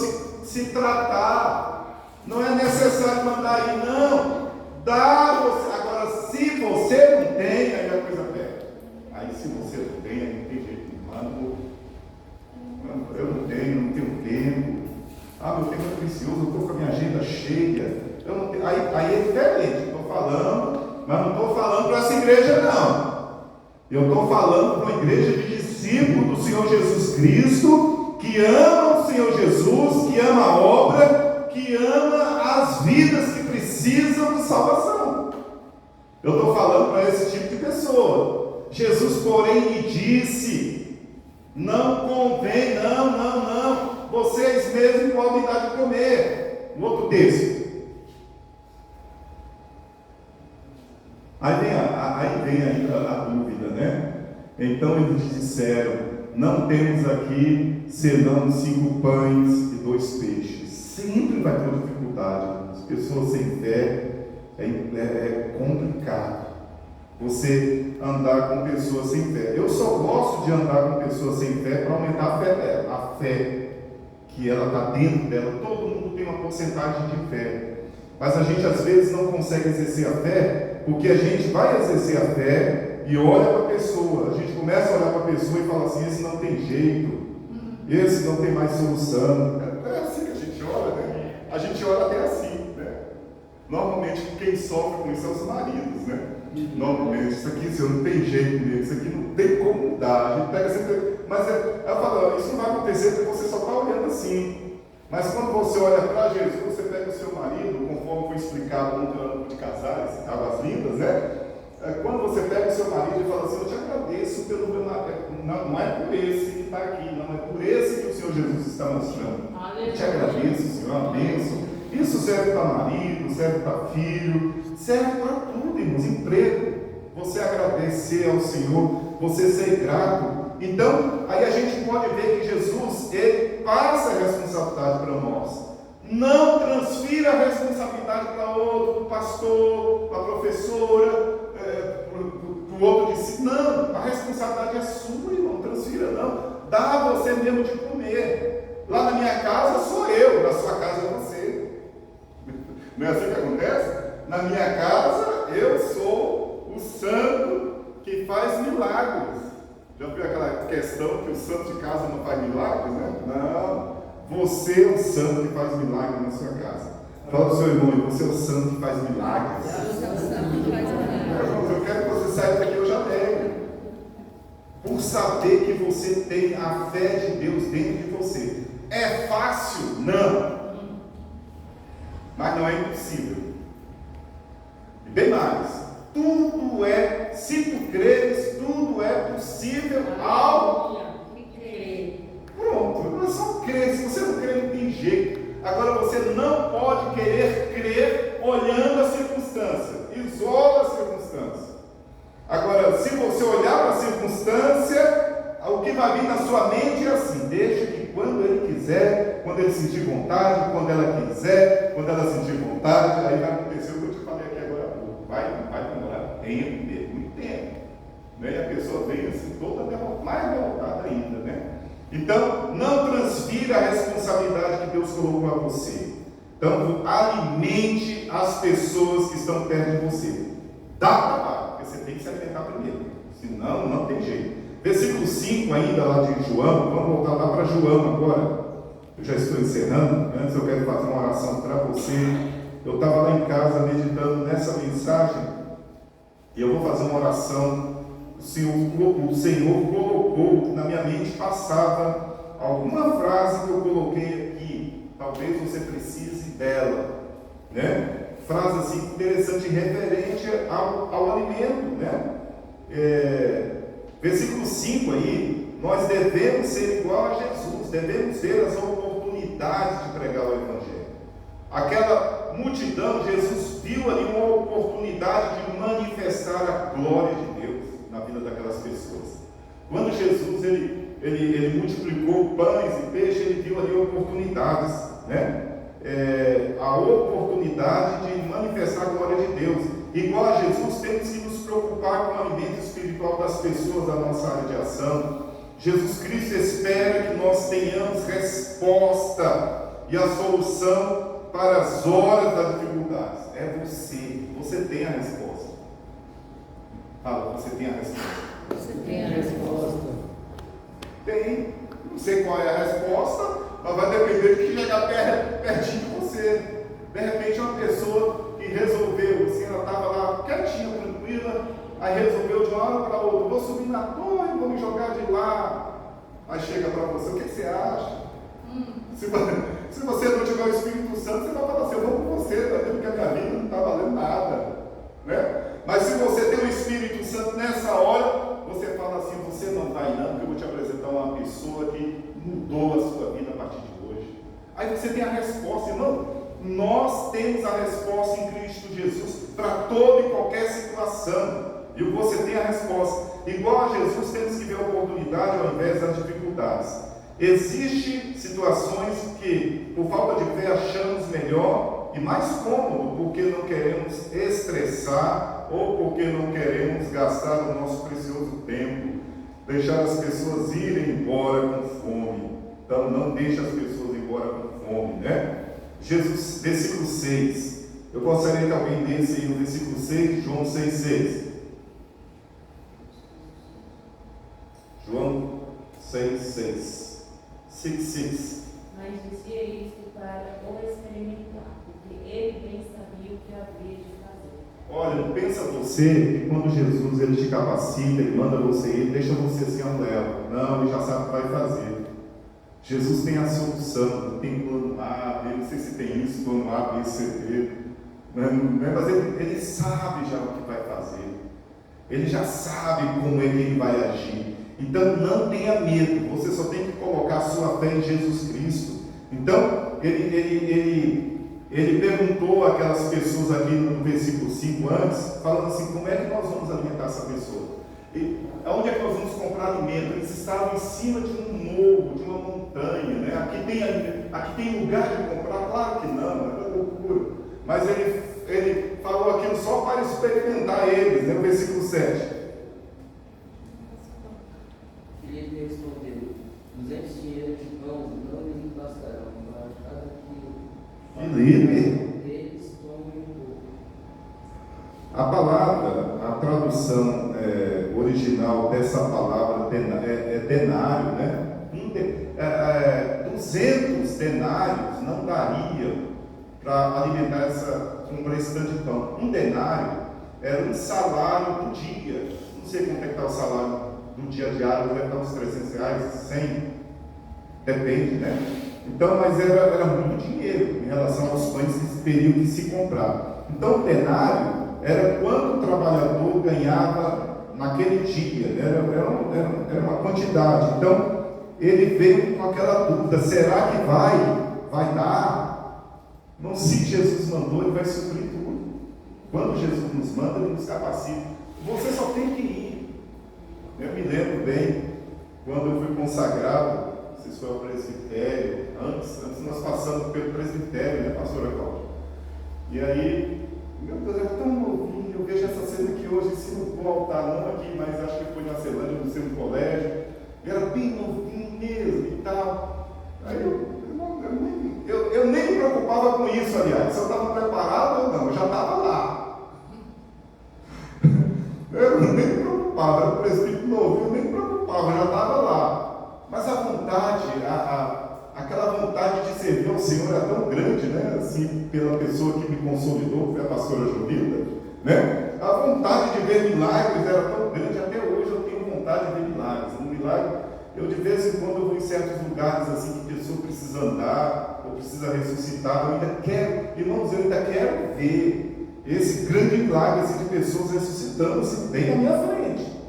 se tratar. Não é necessário mandar ir, não. Dá você. Agora, se você não tem, aí a coisa pega. Aí se você não tem, aí não tem jeito. Eu não tenho tempo. Meu tempo é precioso, eu estou com a minha agenda cheia. Eu não tenho. Aí é diferente. Estou falando, mas não estou falando para essa igreja, não. Eu estou falando para uma igreja de discípulos do Senhor Jesus Cristo, que ama o Senhor Jesus, que ama a obra, que ama as vidas que precisam de salvação. Eu estou falando para esse tipo de pessoa. Jesus, porém, lhe disse: não convém, não. Vocês mesmos podem dar de comer. Um outro texto. Aí vem a dúvida, né? Então eles disseram: não temos aqui senão 5 pães e 2 peixes. Sempre vai ter dificuldade. As pessoas sem fé é complicado. Você andar com pessoas sem fé. Eu só gosto de andar com pessoas sem fé para aumentar a fé dela. A fé que ela está dentro dela. Todo mundo tem uma porcentagem de fé. Mas a gente às vezes não consegue exercer a fé, porque a gente vai exercer a fé e olha para a pessoa. A gente começa a olhar para a pessoa e fala assim: esse não tem jeito, esse não tem mais solução. É assim que a gente olha, né? A gente olha até assim, né? Normalmente quem sofre com isso são os maridos, né? Normalmente, isso aqui não tem jeito mesmo, isso aqui não tem como mudar. A gente pega sempre. Mas ela fala: isso não vai acontecer porque você só está olhando assim. Mas quando você olha para Jesus, você pega o seu marido, conforme foi explicado no ano de casais, Águas Lindas, né? Quando você pega o seu marido e fala assim: eu te agradeço pelo meu marido. Não é por esse que está aqui, não é por esse que o Senhor Jesus está mostrando. Eu te agradeço, Senhor, uma bênção. Isso serve para marido, serve para filho, serve para tudo, irmãos. Emprego, você agradecer ao Senhor, você ser grato. Então, aí a gente pode ver que Jesus, ele passa a responsabilidade para nós. Não transfira a responsabilidade para outro, para o pastor, para a professora, para o outro discípulo. Não, a responsabilidade é sua, irmão. Não transfira, não. Dá a você mesmo de comer. Lá na minha casa sou eu, na sua casa é você. Não é assim que acontece? Na minha casa eu sou o santo que faz milagres. Já viu aquela questão que o santo de casa não faz milagres, né? Não. Você é o santo que faz milagres na sua casa. Fala para o seu irmão, você é o santo que faz milagres. Eu quero que você saia daqui hoje alegre. Por saber que você tem a fé de Deus dentro de você. É fácil? Não. Mas não é impossível. E bem mais, tudo é, se tu creres, tudo é possível ao pronto, não é só crer. Se você não crer, não tem jeito. Agora você não pode querer crer olhando a circunstância. Isola a circunstância. Agora, se você olhar para a circunstância, o que vai vir na sua mente é assim: deixa que quando ele quiser, quando ele sentir vontade, quando ela quiser, quando ela sentir vontade, aí vai acontecer o que eu te falei aqui agora há pouco. Vai demorar tempo mesmo, muito tempo. Né? E a pessoa vem assim, toda mais derrotada ainda, né? Então, não transfira a responsabilidade que Deus colocou a você. Então, alimente as pessoas que estão perto de você. Dá trabalho, porque você tem que se alimentar primeiro. Senão, não tem jeito. Versículo 5 ainda lá de João. Vamos voltar lá para João agora. Eu já estou encerrando. Antes eu quero fazer uma oração para você. Eu estava lá em casa meditando nessa mensagem. E eu vou fazer uma oração. O Senhor colocou na minha mente, passava alguma frase que eu coloquei aqui, talvez você precise dela, né? Frase assim interessante, referente ao alimento, né? Versículo 5 aí, nós devemos ser igual a Jesus, devemos ter as oportunidades de pregar o Evangelho. Aquela multidão, Jesus viu ali uma oportunidade de manifestar a glória de Deus na vida daquelas pessoas. Quando Jesus ele multiplicou pães e peixes, ele viu ali oportunidades, né? A oportunidade de manifestar a glória de Deus. Igual a Jesus, temos que nos preocupar com o alimento espiritual das pessoas da nossa área de ação. Jesus Cristo espera que nós tenhamos resposta e a solução para as horas das dificuldades. É você tem a resposta. Fala, você tem a resposta. Você tem a resposta. Tem. Não sei qual é a resposta, mas vai depender de que chegar pertinho de você. De repente, uma pessoa que resolveu, assim, ela estava lá quietinha, tranquila, aí resolveu de uma hora para outra: vou subir na torre, vou me jogar de lá. Aí chega para você: o que você acha? Se você não tiver o Espírito Santo, você vai falar assim: eu vou com você, porque a minha vida não está valendo nada, né? Mas se você tem o Espírito Santo nessa hora, você fala assim: você não vai não, porque eu vou te apresentar uma pessoa que mudou a sua vida a partir de hoje. Aí você tem a resposta, irmão. Nós temos a resposta em Cristo Jesus para toda e qualquer situação. E você tem a resposta. Igual a Jesus, temos que ver a oportunidade ao invés das dificuldades. Existem situações que, por falta de fé, achamos melhor e mais cômodo, porque não queremos estressar ou porque não queremos gastar o nosso precioso tempo, deixar as pessoas irem embora com fome. Então, não deixe as pessoas ir embora com fome, né? Jesus, versículo 6. Eu gostaria que alguém desse aí no versículo 6, João 6,6. João 6,6. 6,6. Mas dizia isto para o experimentar, porque ele bem sabia o que havia de fazer. Olha, pensa você que quando Jesus ele te capacita, ele manda você ir, deixa você assim a leva. Não, ele já sabe o que vai fazer. Jesus tem a solução, tem plano A, eu não sei se tem isso, plano A, B, C, D, mas ele sabe já o que vai fazer. Ele já sabe como é que ele vai agir. Então não tenha medo, você só tem que colocar a sua fé em Jesus Cristo. Então, ele perguntou àquelas pessoas aqui no versículo 5 antes, falando assim: como é que nós vamos alimentar essa pessoa? Onde é que nós vamos comprar alimento? Eles estavam em cima de um morro, de uma montanha, né? Aqui tem lugar de comprar? Claro que não, é loucura. Mas ele falou aquilo só para experimentar eles, né? No versículo 7. Ele respondeu: 200 dinheiros de pão não lhe bastarão para cada quilo. Felipe, Eles tomam um pouco. a palavra, a tradução original dessa palavra é denário, né? 200 denários não daria para alimentar comprar esse tanto de pão. Um denário era um salário do dia. Não sei quanto é que está o salário do dia diário, deve estar uns R$300, 100, depende, né? Então, mas era muito dinheiro em relação aos pães que teriam que se comprar. Então, o denário era quanto o trabalhador ganhava naquele dia, era uma quantidade. Então, ele veio com aquela dúvida: será que vai dar? Não, se Jesus mandou, ele vai suprir tudo. Quando Jesus nos manda, ele nos capacita. Você só tem que ir. Eu me lembro bem, quando eu fui consagrado, não sei se foi ao presbitério, antes nós passamos pelo presbitério, né, pastora Cláudia? E aí, meu Deus, é tão novinho, eu vejo essa cena aqui hoje, ensino no altar, não aqui, mas acho que foi na Celândia, no seu colégio, era bem novinho mesmo e tal. Aí eu nem me preocupava com isso, aliás, se eu estava preparado ou não, eu já estava lá. Eu nem me preocupava, era um presbítero novo, eu nem me preocupava, eu já estava lá. Mas a vontade, aquela vontade de servir ao Senhor era tão grande, né? Assim, pela pessoa que me consolidou, que foi a pastora Jovilda, né? A vontade de ver milagres era tão grande, até hoje eu tenho vontade de ver milagres. Um milagre, eu de vez em quando eu vou em certos lugares assim que a pessoa precisa andar, ou precisa ressuscitar, eu ainda quero, irmãos, eu ainda quero ver esse grande milagre assim, de pessoas ressuscitando assim, bem na minha frente.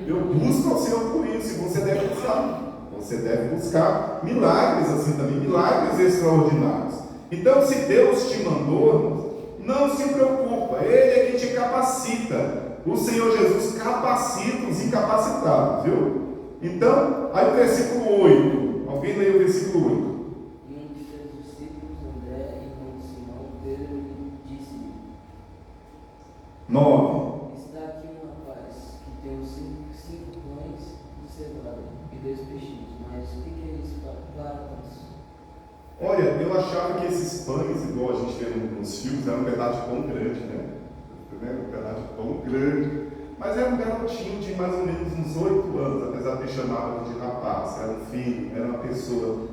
Eu busco ao Senhor por isso, e você deve buscar. Você deve buscar milagres assim também, milagres extraordinários. Então, se Deus te mandou, não se preocupa, Ele é que te capacita. O Senhor Jesus capacita os incapacitados, viu? Então, aí o versículo 8. Alguém lê o versículo 8. E um de seus discípulos, André, irmão de Simão, Pedro, lhe disse: 9. Está aqui um rapaz que tem os cinco pães de cevada e 2 peixinhos, mas o que é isso para nós? Olha, eu achava que esses pães, igual a gente vê nos filmes, era um pedaço de pão grande, né? Um pedaço de pão grande. Mas era um garotinho de mais ou menos uns 8 anos, apesar de ter chamado de rapaz. Era um filho, era uma pessoa.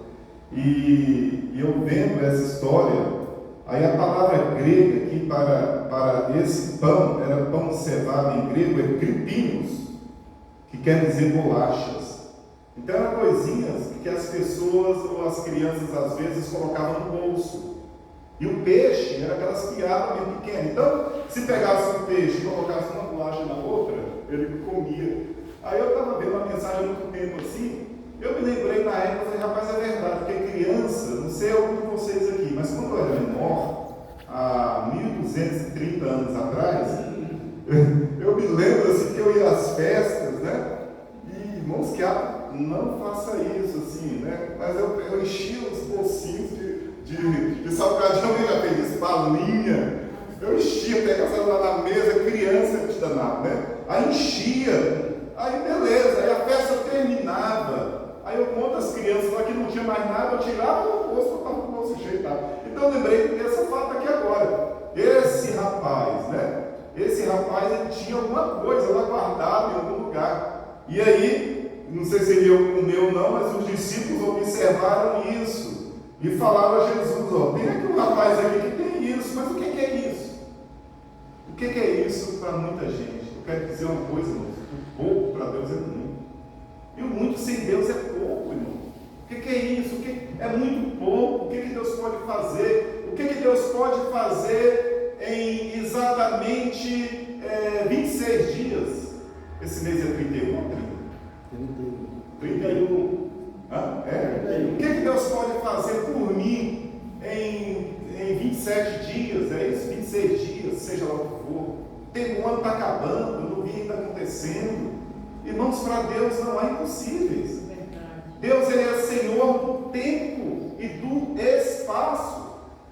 E eu vendo essa história, aí a palavra grega aqui para esse pão, era pão cevado em grego, é kripinos, que quer dizer bolachas. Então eram coisinhas que as pessoas ou as crianças às vezes colocavam no bolso. E o peixe era aquelas piadas bem pequenas. Então, se pegasse um peixe e colocasse uma bolacha na outra, ele comia. Aí eu estava vendo uma mensagem há muito tempo assim, eu me lembrei na época, eu falei, rapaz, é verdade, porque criança, não sei algum de vocês aqui, mas quando eu era menor, há 1230 anos atrás, eu me lembro assim que eu ia às festas, né? E irmãos, que não faça isso assim, né? Mas eu enchia os bolsinhos de salgadinho, alguém já fez isso, balinha. Eu enchia, pegava lá na mesa, criança de danado, né? Aí enchia, aí beleza, aí a festa terminava. Aí eu conto as crianças lá que não tinha mais nada, eu tirava do bolso, botava no bolso cheio e tal. Então eu lembrei dessa fato aqui agora. Esse rapaz, né? Esse rapaz, ele tinha alguma coisa lá guardada em algum lugar. E aí, não sei se ele comeu ou não, mas os discípulos observaram isso. E falaram a Jesus, ó, tem aqui um rapaz aqui que tem isso, mas o que é isso? O que é isso para muita gente? Eu quero dizer uma coisa, irmão, o pouco para Deus é muito. E o muito sem Deus é pouco, irmão. O que é isso? É muito pouco. O que Deus pode fazer? O que Deus pode fazer em exatamente 26 dias? Esse mês é 31 ou 30? 31. O que Deus pode fazer por mim em 27 dias? É isso? 26 dias, seja lá o que for. O ano está acabando, eu não vi ainda acontecendo. Irmãos, para Deus não há impossíveis. Deus, Ele é Senhor do tempo e do espaço.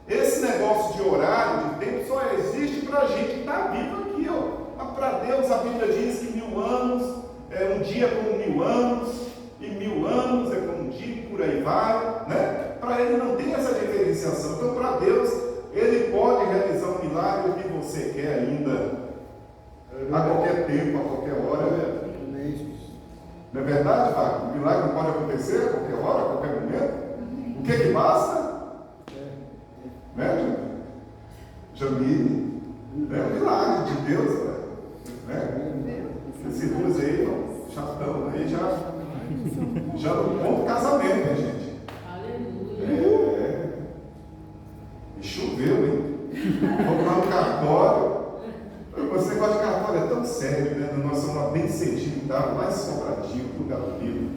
Esse negócio de horário, de tempo, só existe para a gente que está vivo aqui, ó. Mas para Deus, a Bíblia diz que 1000 anos é um dia como 1000 anos, e 1000 anos é como um dia, por aí vai, né? Para Ele não tem essa diferenciação. Então, para Deus, Ele pode realizar um milagre que você quer ainda, a qualquer tempo, a qualquer hora, né? Não é verdade, Wagner? O milagre pode acontecer a qualquer hora, a qualquer momento. O que é que basta? Né, Jamile? É um milagre de Deus, né? Esses dois aí, já estão aí, já no ponto do casamento, né, gente? Aleluia. E choveu, hein? Vamos lá no cartório. Você gosta de cartório, é tão sério, né? Nós somos bem cedinho, tá? Mais sobradinho, tudo garotinho.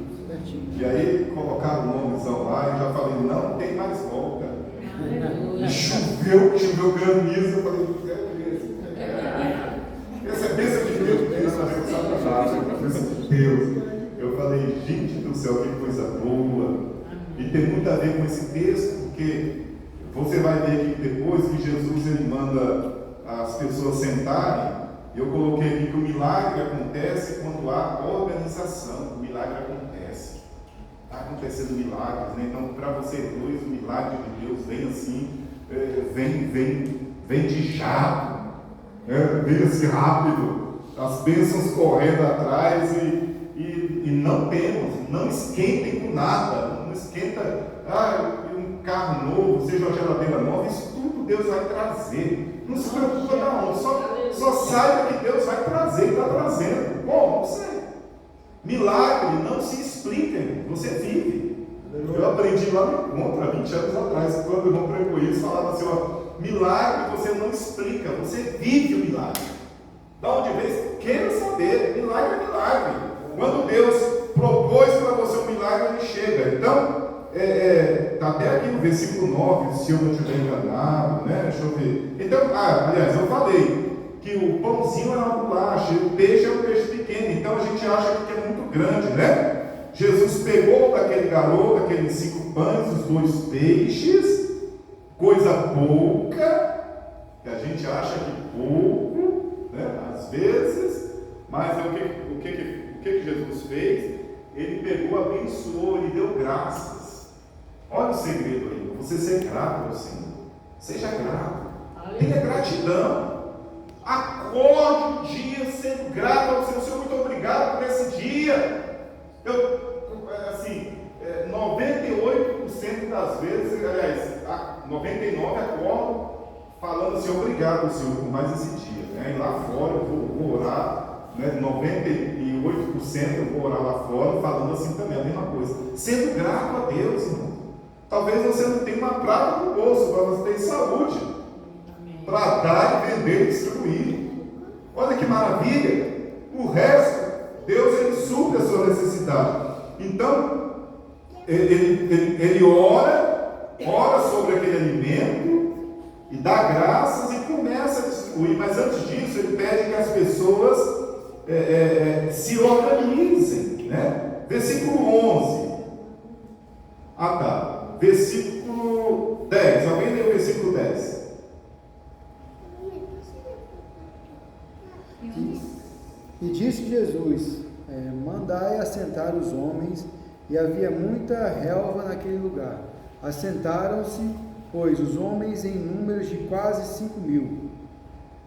E aí colocaram o nomezão lá e já falei, não tem mais volta. E choveu granizo, eu falei, essa é bênção de Deus, Deus. Eu falei, gente do céu, que coisa boa. E tem muito a ver com esse texto, porque você vai ver aqui depois que Jesus ele manda as pessoas sentarem. Eu coloquei aqui que o milagre acontece quando há organização. O milagre acontece. Está acontecendo milagres, né? Então, para vocês dois, o milagre de Deus vem assim, vem de jato, vem assim rápido, as bênçãos correndo atrás e não esquentem com nada, não esquenta, um carro novo, seja uma geladeira nova, isso tudo Deus vai trazer. Não se preocupa não, só saiba que Deus vai trazer, está trazendo. Bom, não sei. Milagre não se explica, você vive. Eu aprendi lá no encontro, há 20 anos atrás, quando o irmão pregou isso, falava assim, milagre você não explica, você vive o milagre. Da onde vem? Queira saber, milagre é milagre. Quando Deus propôs para você um milagre, ele chega. Então, está até aqui no versículo 9, se eu não estiver enganado, né? Deixa eu ver. Então, aliás, eu falei que o pãozinho era uma bolacha, e o peixe é um peixe pequeno, então a gente acha que é muito grande, né? Jesus pegou daquele garoto, aqueles 5 pães, os 2 peixes, coisa pouca, que a gente acha que pouco, né? Às vezes, mas o que Jesus fez? Ele pegou, abençoou, ele deu graças. Olha o segredo aí, você ser grato ao Senhor, seja grato, tenha gratidão. Acorde um dia sendo grato ao Senhor. Muito obrigado por esse dia. 98% das vezes, aliás, 99% acordo falando assim, obrigado ao Senhor por mais esse dia, né? E lá fora eu vou orar, né? 98% eu vou orar lá fora falando assim também, a mesma coisa, sendo grato a Deus, irmão. Talvez você não tenha uma prata no bolso, mas você tem saúde para dar e vender e distribuir. Olha que maravilha. O resto, Deus ele supre a sua necessidade. Então, ele ora sobre aquele alimento e dá graças e começa a distribuir. Mas antes disso, ele pede que as pessoas se organizem, né? Versículo 11. Versículo 10. Alguém lê o versículo 10? E disse Jesus, mandai assentar os homens, e havia muita relva naquele lugar. Assentaram-se, pois, os homens em números de quase 5.000.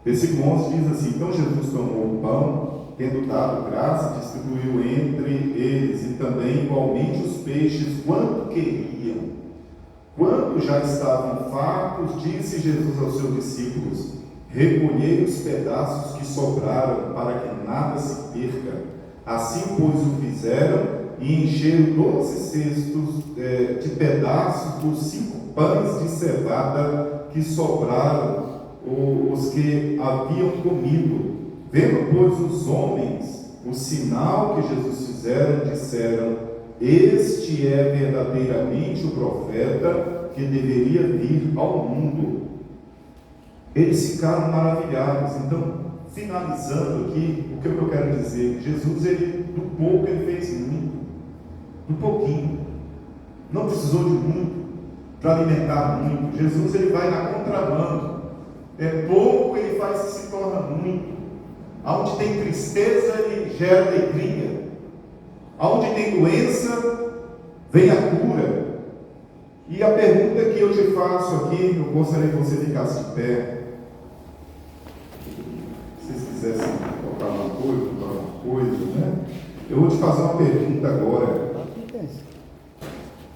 Versículo 11 diz assim, então Jesus tomou o pão, tendo dado graça, distribuiu entre eles, e também igualmente os peixes, quanto queriam. Quando já estavam fartos, disse Jesus aos seus discípulos, recolhei os pedaços que sobraram, para que nada se perca. Assim, pois, o fizeram, e encheram 12 cestos de pedaços dos 5 pães de cevada que sobraram, os que haviam comido. Vendo, pois, os homens o sinal que Jesus fizeram, disseram, este é verdadeiramente o profeta que deveria vir ao mundo. Eles ficaram maravilhados. Então, finalizando aqui, o que eu quero dizer? Jesus, do pouco ele fez muito, do pouquinho, não precisou de muito para alimentar muito. Jesus ele vai na contramão, pouco ele faz se torna muito. Aonde tem tristeza ele gera alegria, aonde tem doença vem a cura. E a pergunta que eu te faço aqui, eu gostaria que você ficasse de pé. Se vocês quisessem tocar uma coisa, né? Eu vou te fazer uma pergunta agora.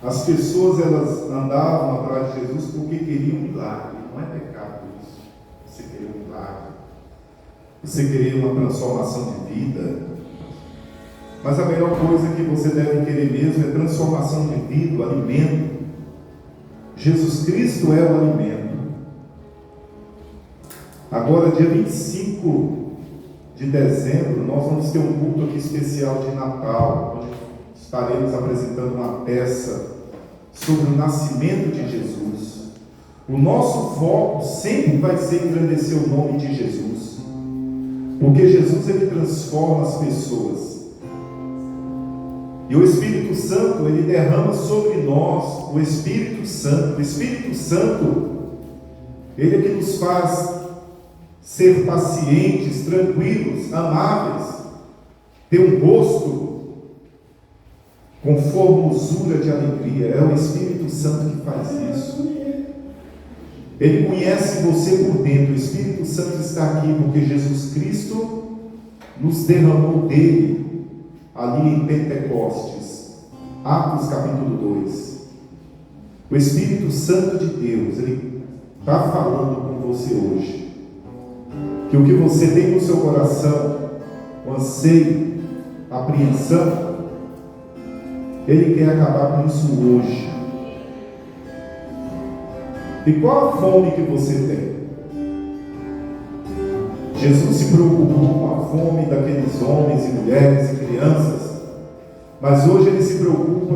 As pessoas, elas andavam atrás de Jesus porque queriam um milagre. Não é pecado isso. Você querer um milagre. Você querer uma transformação de vida. Mas a melhor coisa que você deve querer mesmo é transformação de vida, o alimento. Jesus Cristo é o alimento. Agora, dia 25 de dezembro, nós vamos ter um culto aqui especial de Natal, onde estaremos apresentando uma peça sobre o nascimento de Jesus. O nosso foco sempre vai ser engrandecer o nome de Jesus, porque Jesus, ele transforma as pessoas. E o Espírito Santo, ele derrama sobre nós o Espírito Santo. O Espírito Santo, ele é que nos faz ser pacientes, tranquilos, amáveis, ter um rosto com formosura de alegria. É o Espírito Santo que faz isso. Ele conhece você por dentro. O Espírito Santo está aqui porque Jesus Cristo nos derramou dele ali em Pentecostes, Atos capítulo 2. O Espírito Santo de Deus, ele está falando com você hoje, que o que você tem no seu coração, o anseio, a apreensão, ele quer acabar com isso hoje. E qual a fome que você tem? Jesus se preocupou com a fome daqueles homens e mulheres e crianças, mas hoje ele se preocupa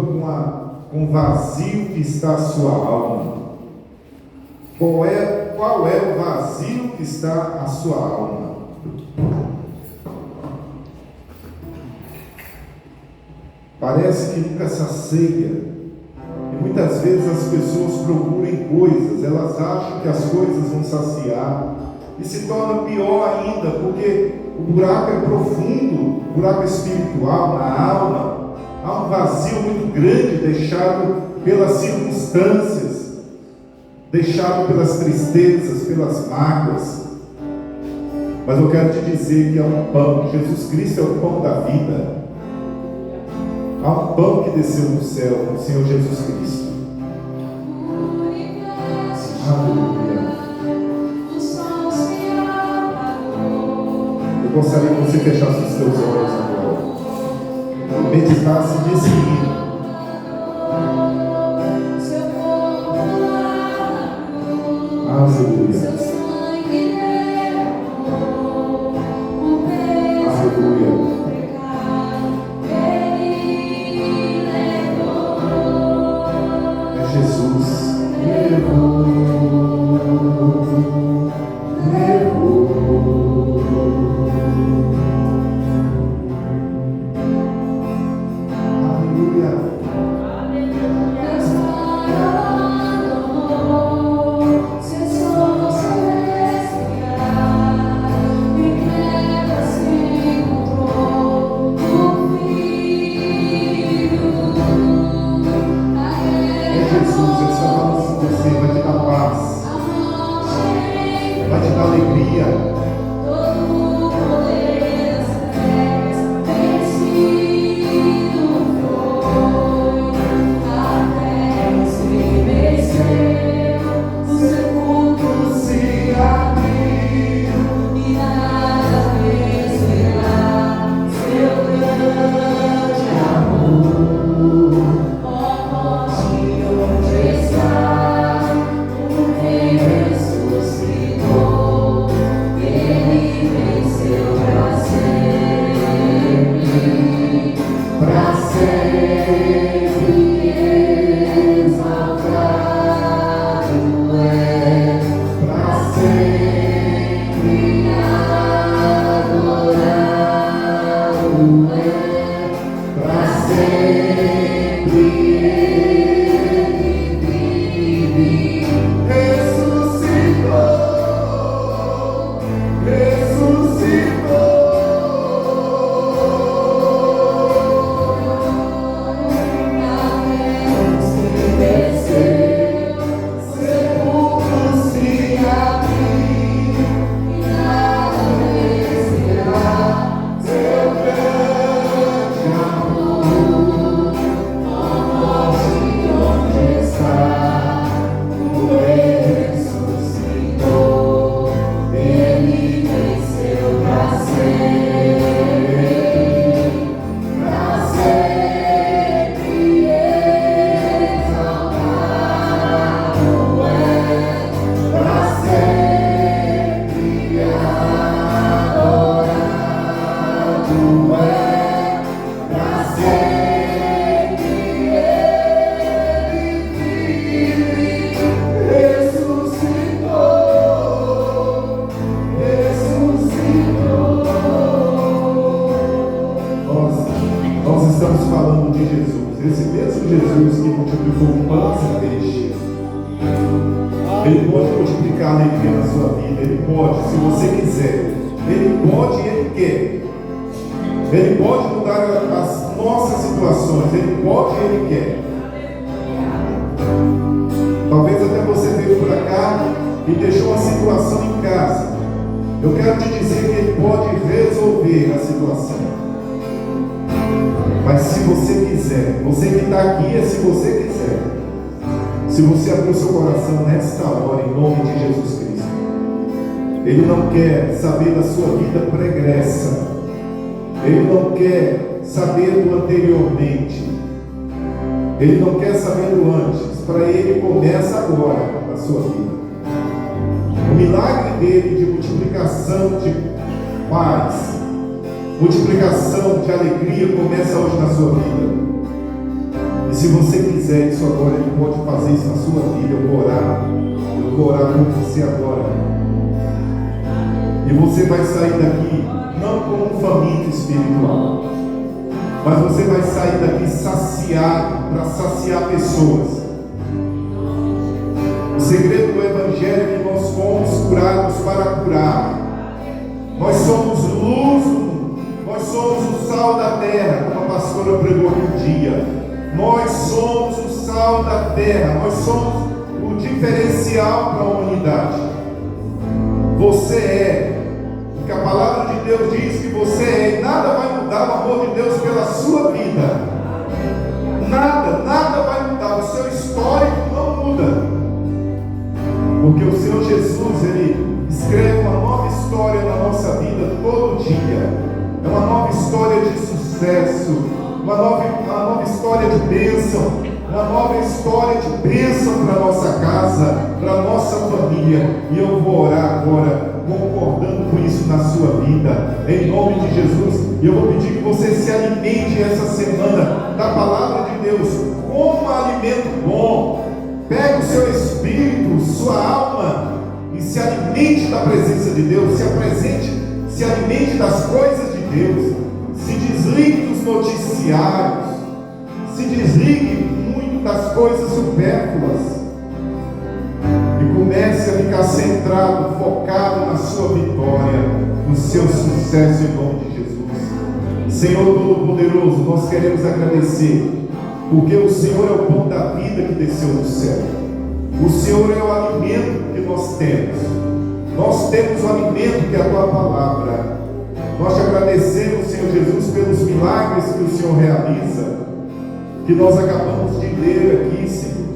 com o vazio que está a sua alma. Qual é o vazio que está a sua alma? Parece que nunca sacia, e muitas vezes as pessoas procuram coisas, elas acham que as coisas vão saciar, e se torna pior ainda, porque o buraco é profundo, o buraco espiritual na alma. Há um vazio muito grande deixado pelas circunstâncias, deixado pelas tristezas, pelas mágoas. Mas eu quero te dizer que há um pão. Jesus Cristo é o pão da vida. Há um pão que desceu do céu, o Senhor Jesus Cristo. Aleluia. Eu gostaria que você fechasse os seus olhos agora, meditasse nesse hino. Aleluia. Aleluia. É Jesus. Jesus, ele está falando com você, vai te dar paz. esse mesmo Jesus que multiplicou pães e peixe, Ele pode multiplicar a alegria na sua vida. Ele pode, se você quiser. Ele pode e Ele quer. Ele pode mudar as nossas situações. Ele pode e Ele quer. Talvez até você veio para cá e deixou uma situação em casa. Eu quero te dizer que Ele pode resolver a situação. Mas se você quiser, você que está aqui é se você quiser. Se você abrir o seu coração nesta hora, em nome de Jesus Cristo, Ele não quer saber da sua vida pregressa. Ele não quer saber do anteriormente. Ele não quer saber do antes. Para Ele começa agora a sua vida. O milagre dele de multiplicação de paz, multiplicação de alegria começa hoje na sua vida. E se você quiser isso agora, Ele pode fazer isso na sua vida. Eu vou orar com você agora. E você vai sair daqui não como um faminto espiritual, mas você vai sair daqui saciado, para saciar pessoas. O segredo do Evangelho é que nós fomos curados para curar. Nós somos luz, nós somos o sal da terra, como a pastora pregou um dia. Nós somos o sal da terra, nós somos o diferencial para a humanidade. Você é o que a palavra de Deus diz que você é, e nada vai mudar o amor de Deus pela sua vida. Nada vai mudar, o seu histórico não muda. Porque o Senhor Jesus, Ele escreve uma nova história na nossa vida todo dia. É uma nova história de sucesso, uma nova história de bênção, uma nova história de bênção para a nossa casa, para a nossa família. E eu vou orar agora, concordando com isso na sua vida, em nome de Jesus. E eu vou pedir que você se alimente essa semana da palavra de Deus, como alimento bom. Pegue o seu espírito, sua alma, e se alimente da presença de Deus, se alimente das coisas de Deus, se desligue dos noticiários, se desligue muito das coisas supérfluas, e comece a ficar centrado, focado na sua vitória, no seu sucesso em nome de Jesus. Senhor Todo-Poderoso, nós queremos agradecer, porque o Senhor é o pão da vida que desceu do céu. O Senhor é o alimento que nós temos. Nós temos o alimento que é a Tua palavra. Nós te agradecemos, Senhor Jesus, pelos milagres que o Senhor realiza, que nós acabamos de ler aqui, Senhor.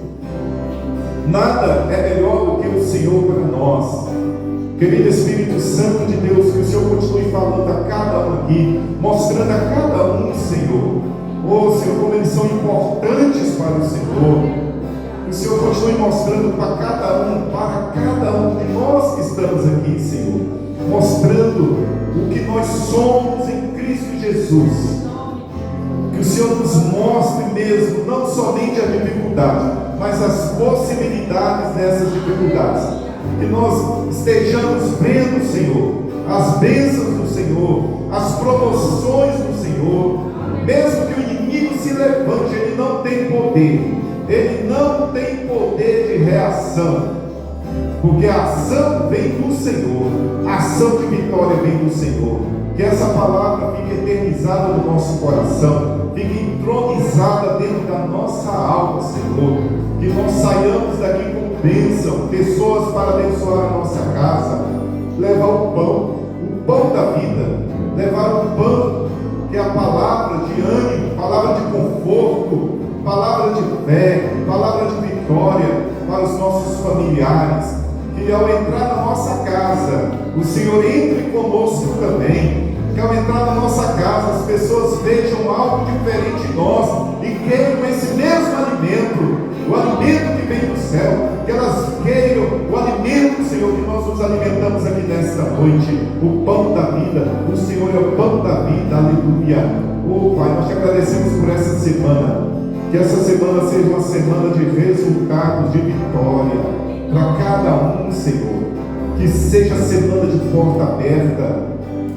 Nada é melhor do que o Senhor para nós. Querido Espírito Santo de Deus, que o Senhor continue falando a cada um aqui, mostrando a cada um, Senhor, Senhor, como eles são importantes para o Senhor. Que o Senhor continue mostrando para cada um de nós que estamos aqui, Senhor, mostrando o que nós somos em Cristo Jesus. Que o Senhor nos mostre mesmo, não somente a dificuldade, mas as possibilidades dessas dificuldades. Que nós estejamos vendo, Senhor, as bênçãos do Senhor, as promoções do Senhor. Mesmo que o inimigo se levante, ele não tem poder. Ele não tem poder de reação. Porque a ação vem do Senhor. A ação de vitória vem do Senhor. Que essa palavra fique eternizada no nosso coração, fique entronizada dentro da nossa alma, Senhor. Que nós saiamos daqui com bênção, pessoas para abençoar a nossa casa, levar o pão da vida, levar o pão que é a palavra de ânimo, palavra de conforto, palavra de fé, palavra de vitória para os nossos familiares. Que ao entrar na nossa casa, o Senhor entre conosco também. Que ao entrar na nossa casa, as pessoas vejam algo diferente em nós e queiram esse mesmo alimento, o alimento que vem do céu. Que elas queiram o alimento, Senhor, que nós nos alimentamos aqui nesta noite, o pão da vida. O Senhor é o pão da vida, aleluia. Pai, nós te agradecemos por essa semana. Que essa semana seja uma semana de resultados, de vitória para cada um, Senhor. Que seja semana de porta aberta,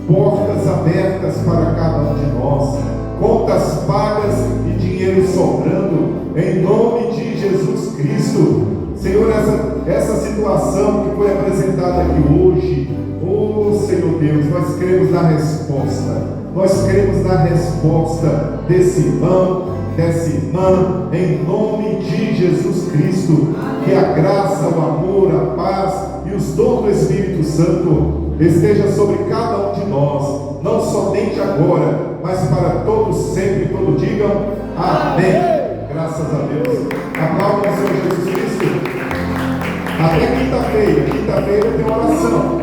portas abertas para cada um de nós, contas pagas e dinheiro sobrando situação que foi apresentada aqui hoje, oh Senhor Deus, nós queremos dar resposta. Nós queremos dar resposta desse irmão, dessa irmã, em nome de Jesus Cristo. Que a graça, o amor, a paz e os dons do Espírito Santo esteja sobre cada um de nós, não somente agora, mas para todos sempre, todos digam amém. Graças a Deus. Aplauda o Senhor Jesus Cristo. Até quinta-feira. Quinta-feira tem oração.